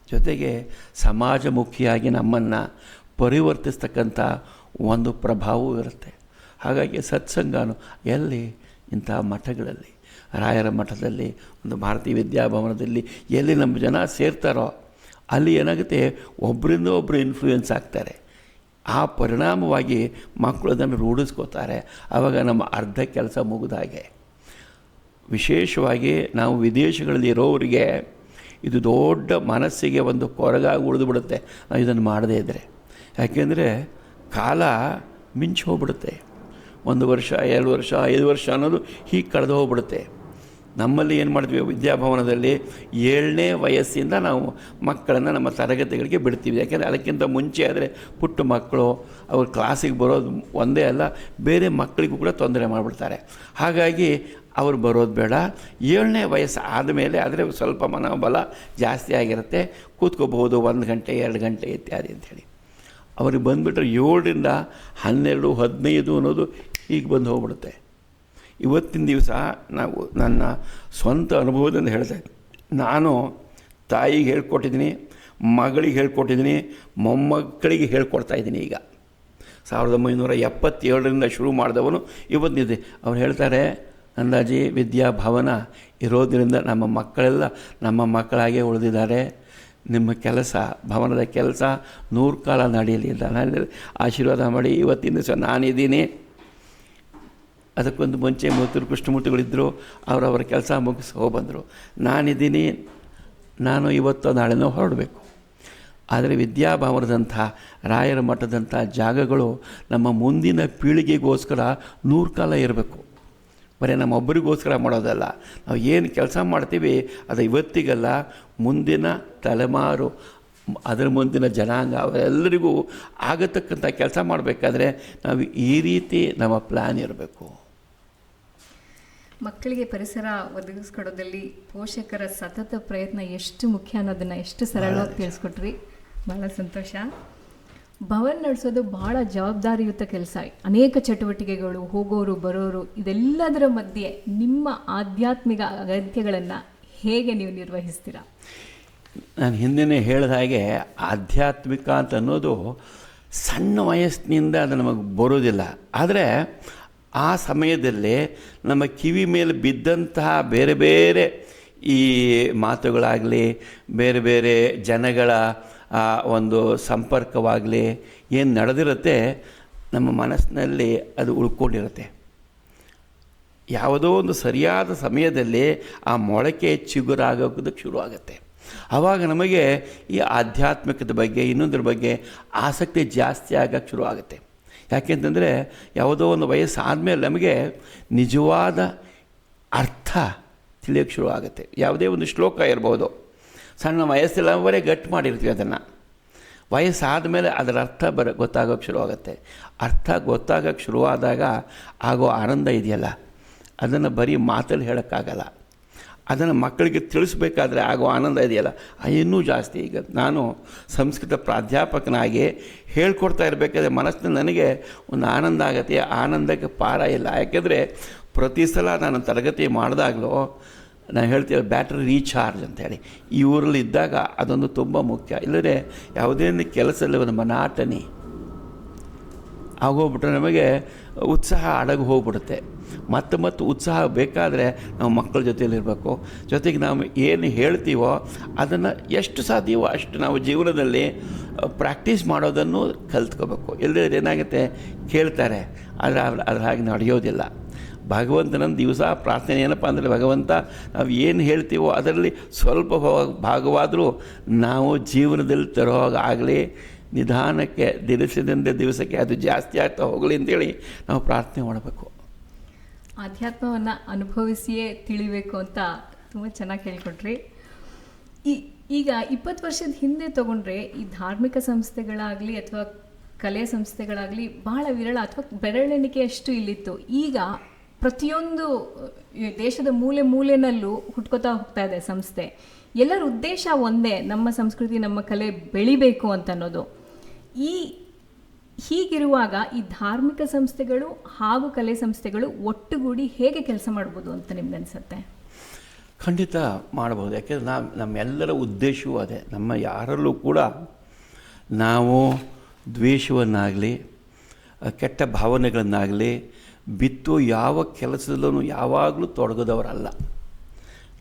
ಜೊತೆಗೆ ಸಮಾಜಮುಖಿಯಾಗಿ ನಮ್ಮನ್ನು ಪರಿವರ್ತಿಸ್ತಕ್ಕಂಥ ಒಂದು ಪ್ರಭಾವವೂ ಇರುತ್ತೆ. ಹಾಗಾಗಿ ಸತ್ಸಂಗನು ಎಲ್ಲಿ, ಇಂಥ ಮಠಗಳಲ್ಲಿ, ರಾಯರ ಮಠದಲ್ಲಿ, ಒಂದು ಭಾರತೀಯ ವಿದ್ಯಾಭವನದಲ್ಲಿ ಎಲ್ಲಿ ನಮ್ಮ ಜನ ಸೇರ್ತಾರೋ ಅಲ್ಲಿ ಏನಾಗುತ್ತೆ, ಒಬ್ಬರಿಂದ ಒಬ್ಬರು ಇನ್ಫ್ಲೂಯೆನ್ಸ್ ಆಗ್ತಾರೆ. ಆ ಪರಿಣಾಮವಾಗಿ ಮಕ್ಕಳು ಅದನ್ನು ರೂಢಿಸ್ಕೋತಾರೆ. ಆವಾಗ ನಮ್ಮ ಅರ್ಧ ಕೆಲಸ ಮುಗಿದ ಹಾಗೆ. ವಿಶೇಷವಾಗಿ ನಾವು ವಿದೇಶಗಳಲ್ಲಿ ಇರೋರಿಗೆ ಇದು ದೊಡ್ಡ ಮನಸ್ಸಿಗೆ ಒಂದು ಕೊರಗಾಗಿ ಉಳಿದುಬಿಡುತ್ತೆ ನಾವು ಇದನ್ನು ಮಾಡದೇ ಇದ್ದರೆ. ಯಾಕೆಂದರೆ ಕಾಲ ಮಿಂಚಿ ಹೋಗ್ಬಿಡುತ್ತೆ. 1 ವರ್ಷ, 2 ವರ್ಷ, 5 ವರ್ಷ ಅನ್ನೋದು ಹೀಗೆ ಕಳೆದು ಹೋಗ್ಬಿಡುತ್ತೆ. ನಮ್ಮಲ್ಲಿ ಏನು ಮಾಡ್ತೀವಿ, ವಿದ್ಯಾಭವನದಲ್ಲಿ 7ನೇ ವಯಸ್ಸಿಂದ ನಾವು ಮಕ್ಕಳನ್ನು ನಮ್ಮ ತರಗತಿಗಳಿಗೆ ಬಿಡ್ತೀವಿ. ಯಾಕೆಂದರೆ ಅದಕ್ಕಿಂತ ಮುಂಚೆ ಆದರೆ ಪುಟ್ಟ ಮಕ್ಕಳು ಅವ್ರ ಕ್ಲಾಸಿಗೆ ಬರೋದು ಒಂದೇ ಅಲ್ಲ, ಬೇರೆ ಮಕ್ಕಳಿಗೂ ಕೂಡ ತೊಂದರೆ ಮಾಡಿಬಿಡ್ತಾರೆ. ಹಾಗಾಗಿ ಅವ್ರು ಬರೋದು ಬೇಡ. 7ನೇ ವಯಸ್ಸು ಆದಮೇಲೆ ಆದರೆ ಸ್ವಲ್ಪ ಮನೋಬಲ ಜಾಸ್ತಿ ಆಗಿರುತ್ತೆ, ಕೂತ್ಕೋಬಹುದು 1 ಗಂಟೆ 2 ಗಂಟೆ ಇತ್ಯಾದಿ ಅಂಥೇಳಿ. ಅವ್ರಿಗೆ ಬಂದುಬಿಟ್ರೆ 7ರಿಂದ 12, 15 ಅನ್ನೋದು ಈಗ ಬಂದು ಹೋಗ್ಬಿಡುತ್ತೆ. ಇವತ್ತಿನ ದಿವಸ ನಾವು ನನ್ನ ಸ್ವಂತ ಅನುಭವದಿಂದ ಹೇಳ್ತಾ ಇದ್ದೀನಿ. ನಾನು ತಾಯಿಗೆ ಹೇಳ್ಕೊಟ್ಟಿದ್ದೀನಿ, ಮಗಳಿಗೆ ಹೇಳ್ಕೊಟ್ಟಿದ್ದೀನಿ, ಮೊಮ್ಮಕ್ಕಳಿಗೆ ಹೇಳ್ಕೊಡ್ತಾಯಿದ್ದೀನಿ. ಈಗ 1977ರಿಂದ ಶುರು ಮಾಡಿದವನು ಇವತ್ತಿದೆ. ಅವ್ರು ಹೇಳ್ತಾರೆ, ನಂದಾಜಿ ವಿದ್ಯಾಭವನ ಇರೋದರಿಂದ ನಮ್ಮ ಮಕ್ಕಳೆಲ್ಲ ನಮ್ಮ ಮಕ್ಕಳಾಗೇ ಉಳಿದಿದ್ದಾರೆ. ನಿಮ್ಮ ಕೆಲಸ, ಭವನದ ಕೆಲಸ 100 ಕಾಲ ನಡೆಯಲಿ ಅಂತ ನಾನು ಆಶೀರ್ವಾದ ಮಾಡಿ ಇವತ್ತಿನ ದಿವಸ ನಾನಿದ್ದೀನಿ. ಅದಕ್ಕೊಂದು ಮುಂಚೆ ಮತ್ತೂರು ಕೃಷ್ಣಮೂರ್ತಿಗಳಿದ್ದರು, ಅವರವರ ಕೆಲಸ ಮುಗಿಸಿ ಹೋಗ್ಬಂದರು. ನಾನಿದ್ದೀನಿ, ನಾನು ಇವತ್ತು ನಾಳೆನೋ ಹೊರಡಬೇಕು. ಆದರೆ ವಿದ್ಯಾಭವನದಂಥ ರಾಯರ ಮಠದಂಥ ಜಾಗಗಳು ನಮ್ಮ ಮುಂದಿನ ಪೀಳಿಗೆಗೋಸ್ಕರ 100 ಕಾಲ ಇರಬೇಕು. ಬರೀ ನಮ್ಮೊಬ್ಬರಿಗೋಸ್ಕರ ಮಾಡೋದಲ್ಲ. ನಾವು ಏನು ಕೆಲಸ ಮಾಡ್ತೀವಿ ಅದು ಇವತ್ತಿಗಲ್ಲ, ಮುಂದಿನ ತಲೆಮಾರು, ಅದರ ಮುಂದಿನ ಜನಾಂಗ ಅವರೆಲ್ಲರಿಗೂ ಆಗತಕ್ಕಂಥ ಕೆಲಸ ಮಾಡಬೇಕಾದ್ರೆ ನಾವು ಈ ರೀತಿ ನಮ್ಮ ಪ್ಲ್ಯಾನ್ ಇರಬೇಕು. ಮಕ್ಕಳಿಗೆ ಪರಿಸರ ಒದಗಿಸ್ಕೊಡೋದಲ್ಲಿ ಪೋಷಕರ ಸತತ ಪ್ರಯತ್ನ ಎಷ್ಟು ಮುಖ್ಯ ಅನ್ನೋದನ್ನು ಎಷ್ಟು ಸರಳವಾಗಿ ತಿಳಿಸ್ಕೊಟ್ರಿ. ಭಾಳ ಸಂತೋಷ. ಭವನ್ ನಡೆಸೋದು ಭಾಳ ಜವಾಬ್ದಾರಿಯುತ ಕೆಲಸ. ಅನೇಕ ಚಟುವಟಿಕೆಗಳು, ಹೋಗೋರು ಬರೋರು, ಇದೆಲ್ಲದರ ಮಧ್ಯೆ ನಿಮ್ಮ ಆಧ್ಯಾತ್ಮಿಕ ಅಗತ್ಯಗಳನ್ನು ಹೇಗೆ ನೀವು ನಿರ್ವಹಿಸ್ತೀರಾ? ನಾನು ಹಿಂದೆ ಹೇಳಿದ ಹಾಗೆ ಆಧ್ಯಾತ್ಮಿಕ ಅಂತ ಅನ್ನೋದು ಸಣ್ಣ ವಯಸ್ಸಿನಿಂದ ಅದು ನಮಗೆ ಬರೋದಿಲ್ಲ. ಆದರೆ ಆ ಸಮಯದಲ್ಲಿ ನಮ್ಮ ಕಿವಿ ಮೇಲೆ ಬಿದ್ದಂತಹ ಬೇರೆ ಬೇರೆ ಈ ಮಾತುಗಳಾಗಲಿ, ಬೇರೆ ಬೇರೆ ಜನಗಳ ಒಂದು ಸಂಪರ್ಕವಾಗಲಿ, ಏನು ನಡೆದಿರುತ್ತೆ ನಮ್ಮ ಮನಸ್ಸಿನಲ್ಲಿ ಅದು ಉಳ್ಕೊಂಡಿರುತ್ತೆ. ಯಾವುದೋ ಒಂದು ಸರಿಯಾದ ಸಮಯದಲ್ಲಿ ಆ ಮೊಳಕೆ ಚಿಗುರಾಗೋದಕ್ಕೆ ಶುರು ಆಗುತ್ತೆ. ಆವಾಗ ನಮಗೆ ಈ ಆಧ್ಯಾತ್ಮಿಕದ ಬಗ್ಗೆ, ಇನ್ನೊಂದ್ರ ಬಗ್ಗೆ ಆಸಕ್ತಿ ಜಾಸ್ತಿ ಆಗೋಕ್ಕೆ ಶುರು ಆಗುತ್ತೆ. ಯಾಕೆಂತಂದರೆ ಯಾವುದೋ ಒಂದು ವಯಸ್ಸಾದಮೇಲೆ ನಮಗೆ ನಿಜವಾದ ಅರ್ಥ ತಿಳಿಯೋಕ್ಕೆ ಶುರು ಆಗುತ್ತೆ. ಯಾವುದೇ ಒಂದು ಶ್ಲೋಕ ಇರ್ಬೋದು, ಸಣ್ಣ ವಯಸ್ಸೆಲ್ಲವರೇ ಗಟ್ಟಿ ಮಾಡಿರ್ತೀವಿ, ಅದನ್ನು ವಯಸ್ಸಾದ ಮೇಲೆ ಅದರ ಅರ್ಥ ಗೊತ್ತಾಗೋಕ್ಕೆ ಶುರುವಾಗುತ್ತೆ. ಅರ್ಥ ಗೊತ್ತಾಗೋಕ್ಕೆ ಶುರುವಾದಾಗ ಆಗೋ ಆನಂದ ಇದೆಯಲ್ಲ, ಅದನ್ನು ಬರೀ ಮಾತಲ್ಲಿ ಹೇಳೋಕ್ಕಾಗಲ್ಲ. ಅದನ್ನು ಮಕ್ಕಳಿಗೆ ತಿಳಿಸ್ಬೇಕಾದ್ರೆ ಆಗೋ ಆನಂದ ಇದೆಯಲ್ಲ, ಇನ್ನೂ ಜಾಸ್ತಿ. ಈಗ ನಾನು ಸಂಸ್ಕೃತ ಪ್ರಾಧ್ಯಾಪಕನಾಗಿ ಹೇಳ್ಕೊಡ್ತಾ ಇರಬೇಕಾದ್ರೆ ಮನಸ್ಸಿನಲ್ಲಿ ನನಗೆ ಒಂದು ಆನಂದ ಆಗುತ್ತೆ. ಆನಂದಕ್ಕೆ ಪಾರ ಇಲ್ಲ. ಯಾಕೆಂದರೆ ಪ್ರತಿ ಸಲ ನಾನು ತರಗತಿ ಮಾಡಿದಾಗಲೂ ನಾನು ಹೇಳ್ತೀವಿ ಬ್ಯಾಟ್ರಿ ರೀಚಾರ್ಜ್ ಅಂತೇಳಿ. ಈ ಊರಲ್ಲಿ ಇದ್ದಾಗ ಅದೊಂದು ತುಂಬ ಮುಖ್ಯ. ಇಲ್ಲದೆ ಯಾವುದೇ ಒಂದು ಕೆಲಸದಲ್ಲಿ ಒಂದು ಮನಾಟನಿ ಆಗೋಗ್ಬಿಟ್ರೆ ನಮಗೆ ಉತ್ಸಾಹ ಅಡಗು ಹೋಗ್ಬಿಡುತ್ತೆ. ಮತ್ತೆ ಉತ್ಸಾಹ ಬೇಕಾದರೆ ನಾವು ಮಕ್ಕಳ ಜೊತೆಯಲ್ಲಿರಬೇಕು. ಜೊತೆಗೆ ನಾವು ಏನು ಹೇಳ್ತೀವೋ ಅದನ್ನು ಎಷ್ಟು ಸಾಧ್ಯವೋ ಅಷ್ಟು ನಾವು ಜೀವನದಲ್ಲಿ ಪ್ರಾಕ್ಟೀಸ್ ಮಾಡೋದನ್ನು ಕಲ್ತ್ಕೋಬೇಕು. ಇಲ್ಲದೆ ಏನಾಗುತ್ತೆ, ಕೇಳ್ತಾರೆ ಆದರೆ ಅದ್ರ ಹಾಗೆ ನಡೆಯೋದಿಲ್ಲ. ಭಗವಂತನನ್ನು ದಿವಸ ಪ್ರಾರ್ಥನೆ ಏನಪ್ಪ ಅಂದರೆ, ಭಗವಂತ ನಾವು ಏನು ಹೇಳ್ತೀವೋ ಅದರಲ್ಲಿ ಸ್ವಲ್ಪ ಭಾಗವಾದರೂ ನಾವು ಜೀವನದಲ್ಲಿ ತರೋವಾಗಲಿ, ನಿಧಾನಕ್ಕೆ ದಿವಸದಿಂದ ದಿವಸಕ್ಕೆ ಅದು ಜಾಸ್ತಿ ಆಗ್ತಾ ಹೋಗಲಿ ಅಂತೇಳಿ ನಾವು ಪ್ರಾರ್ಥನೆ ಮಾಡಬೇಕು. ಆಧ್ಯಾತ್ಮವನ್ನು ಅನುಭವಿಸಿಯೇ ತಿಳಿಬೇಕು ಅಂತ ತುಂಬ ಚೆನ್ನಾಗಿ ಹೇಳಿಕೊಟ್ರಿ. ಈಗ 20 ವರ್ಷದ ಹಿಂದೆ ತಗೊಂಡ್ರೆ ಈ ಧಾರ್ಮಿಕ ಸಂಸ್ಥೆಗಳಾಗಲಿ ಅಥವಾ ಕಲೆ ಸಂಸ್ಥೆಗಳಾಗಲಿ ಬಹಳ ವಿರಳ ಅಥವಾ ಬೆರಳೆಣಿಕೆಯಷ್ಟು ಇಲ್ಲಿತ್ತು. ಈಗ ಪ್ರತಿಯೊಂದು ದೇಶದ ಮೂಲೆ ಮೂಲೆಯಲ್ಲೂ ಹುಟ್ಕೋತಾ ಹೋಗ್ತಾ ಇದೆ ಸಂಸ್ಥೆ. ಎಲ್ಲರ ಉದ್ದೇಶ ಒಂದೇ, ನಮ್ಮ ಸಂಸ್ಕೃತಿ ನಮ್ಮ ಕಲೆ ಬೆಳಿಬೇಕು ಅಂತ ಅನ್ನೋದು. ಹೀಗಿರುವಾಗ ಈ ಧಾರ್ಮಿಕ ಸಂಸ್ಥೆಗಳು ಹಾಗೂ ಕಲೆ ಸಂಸ್ಥೆಗಳು ಒಟ್ಟುಗೂಡಿ ಹೇಗೆ ಕೆಲಸ ಮಾಡ್ಬೋದು ಅಂತ ನಿಮ್ಗನ್ಸುತ್ತೆ? ಖಂಡಿತ ಮಾಡ್ಬೋದು. ಯಾಕೆಂದರೆ ನಮ್ಮೆಲ್ಲರ ಉದ್ದೇಶವೂ ಅದೇ. ನಮ್ಮ ಯಾರಲ್ಲೂ ಕೂಡ ನಾವು ದ್ವೇಷವನ್ನಾಗಲಿ ಕೆಟ್ಟ ಭಾವನೆಗಳನ್ನಾಗಲಿ ಬಿತ್ತು ಯಾವ ಕೆಲಸದಲ್ಲೂ ಯಾವಾಗಲೂ ತೊಡಗದವರಲ್ಲ.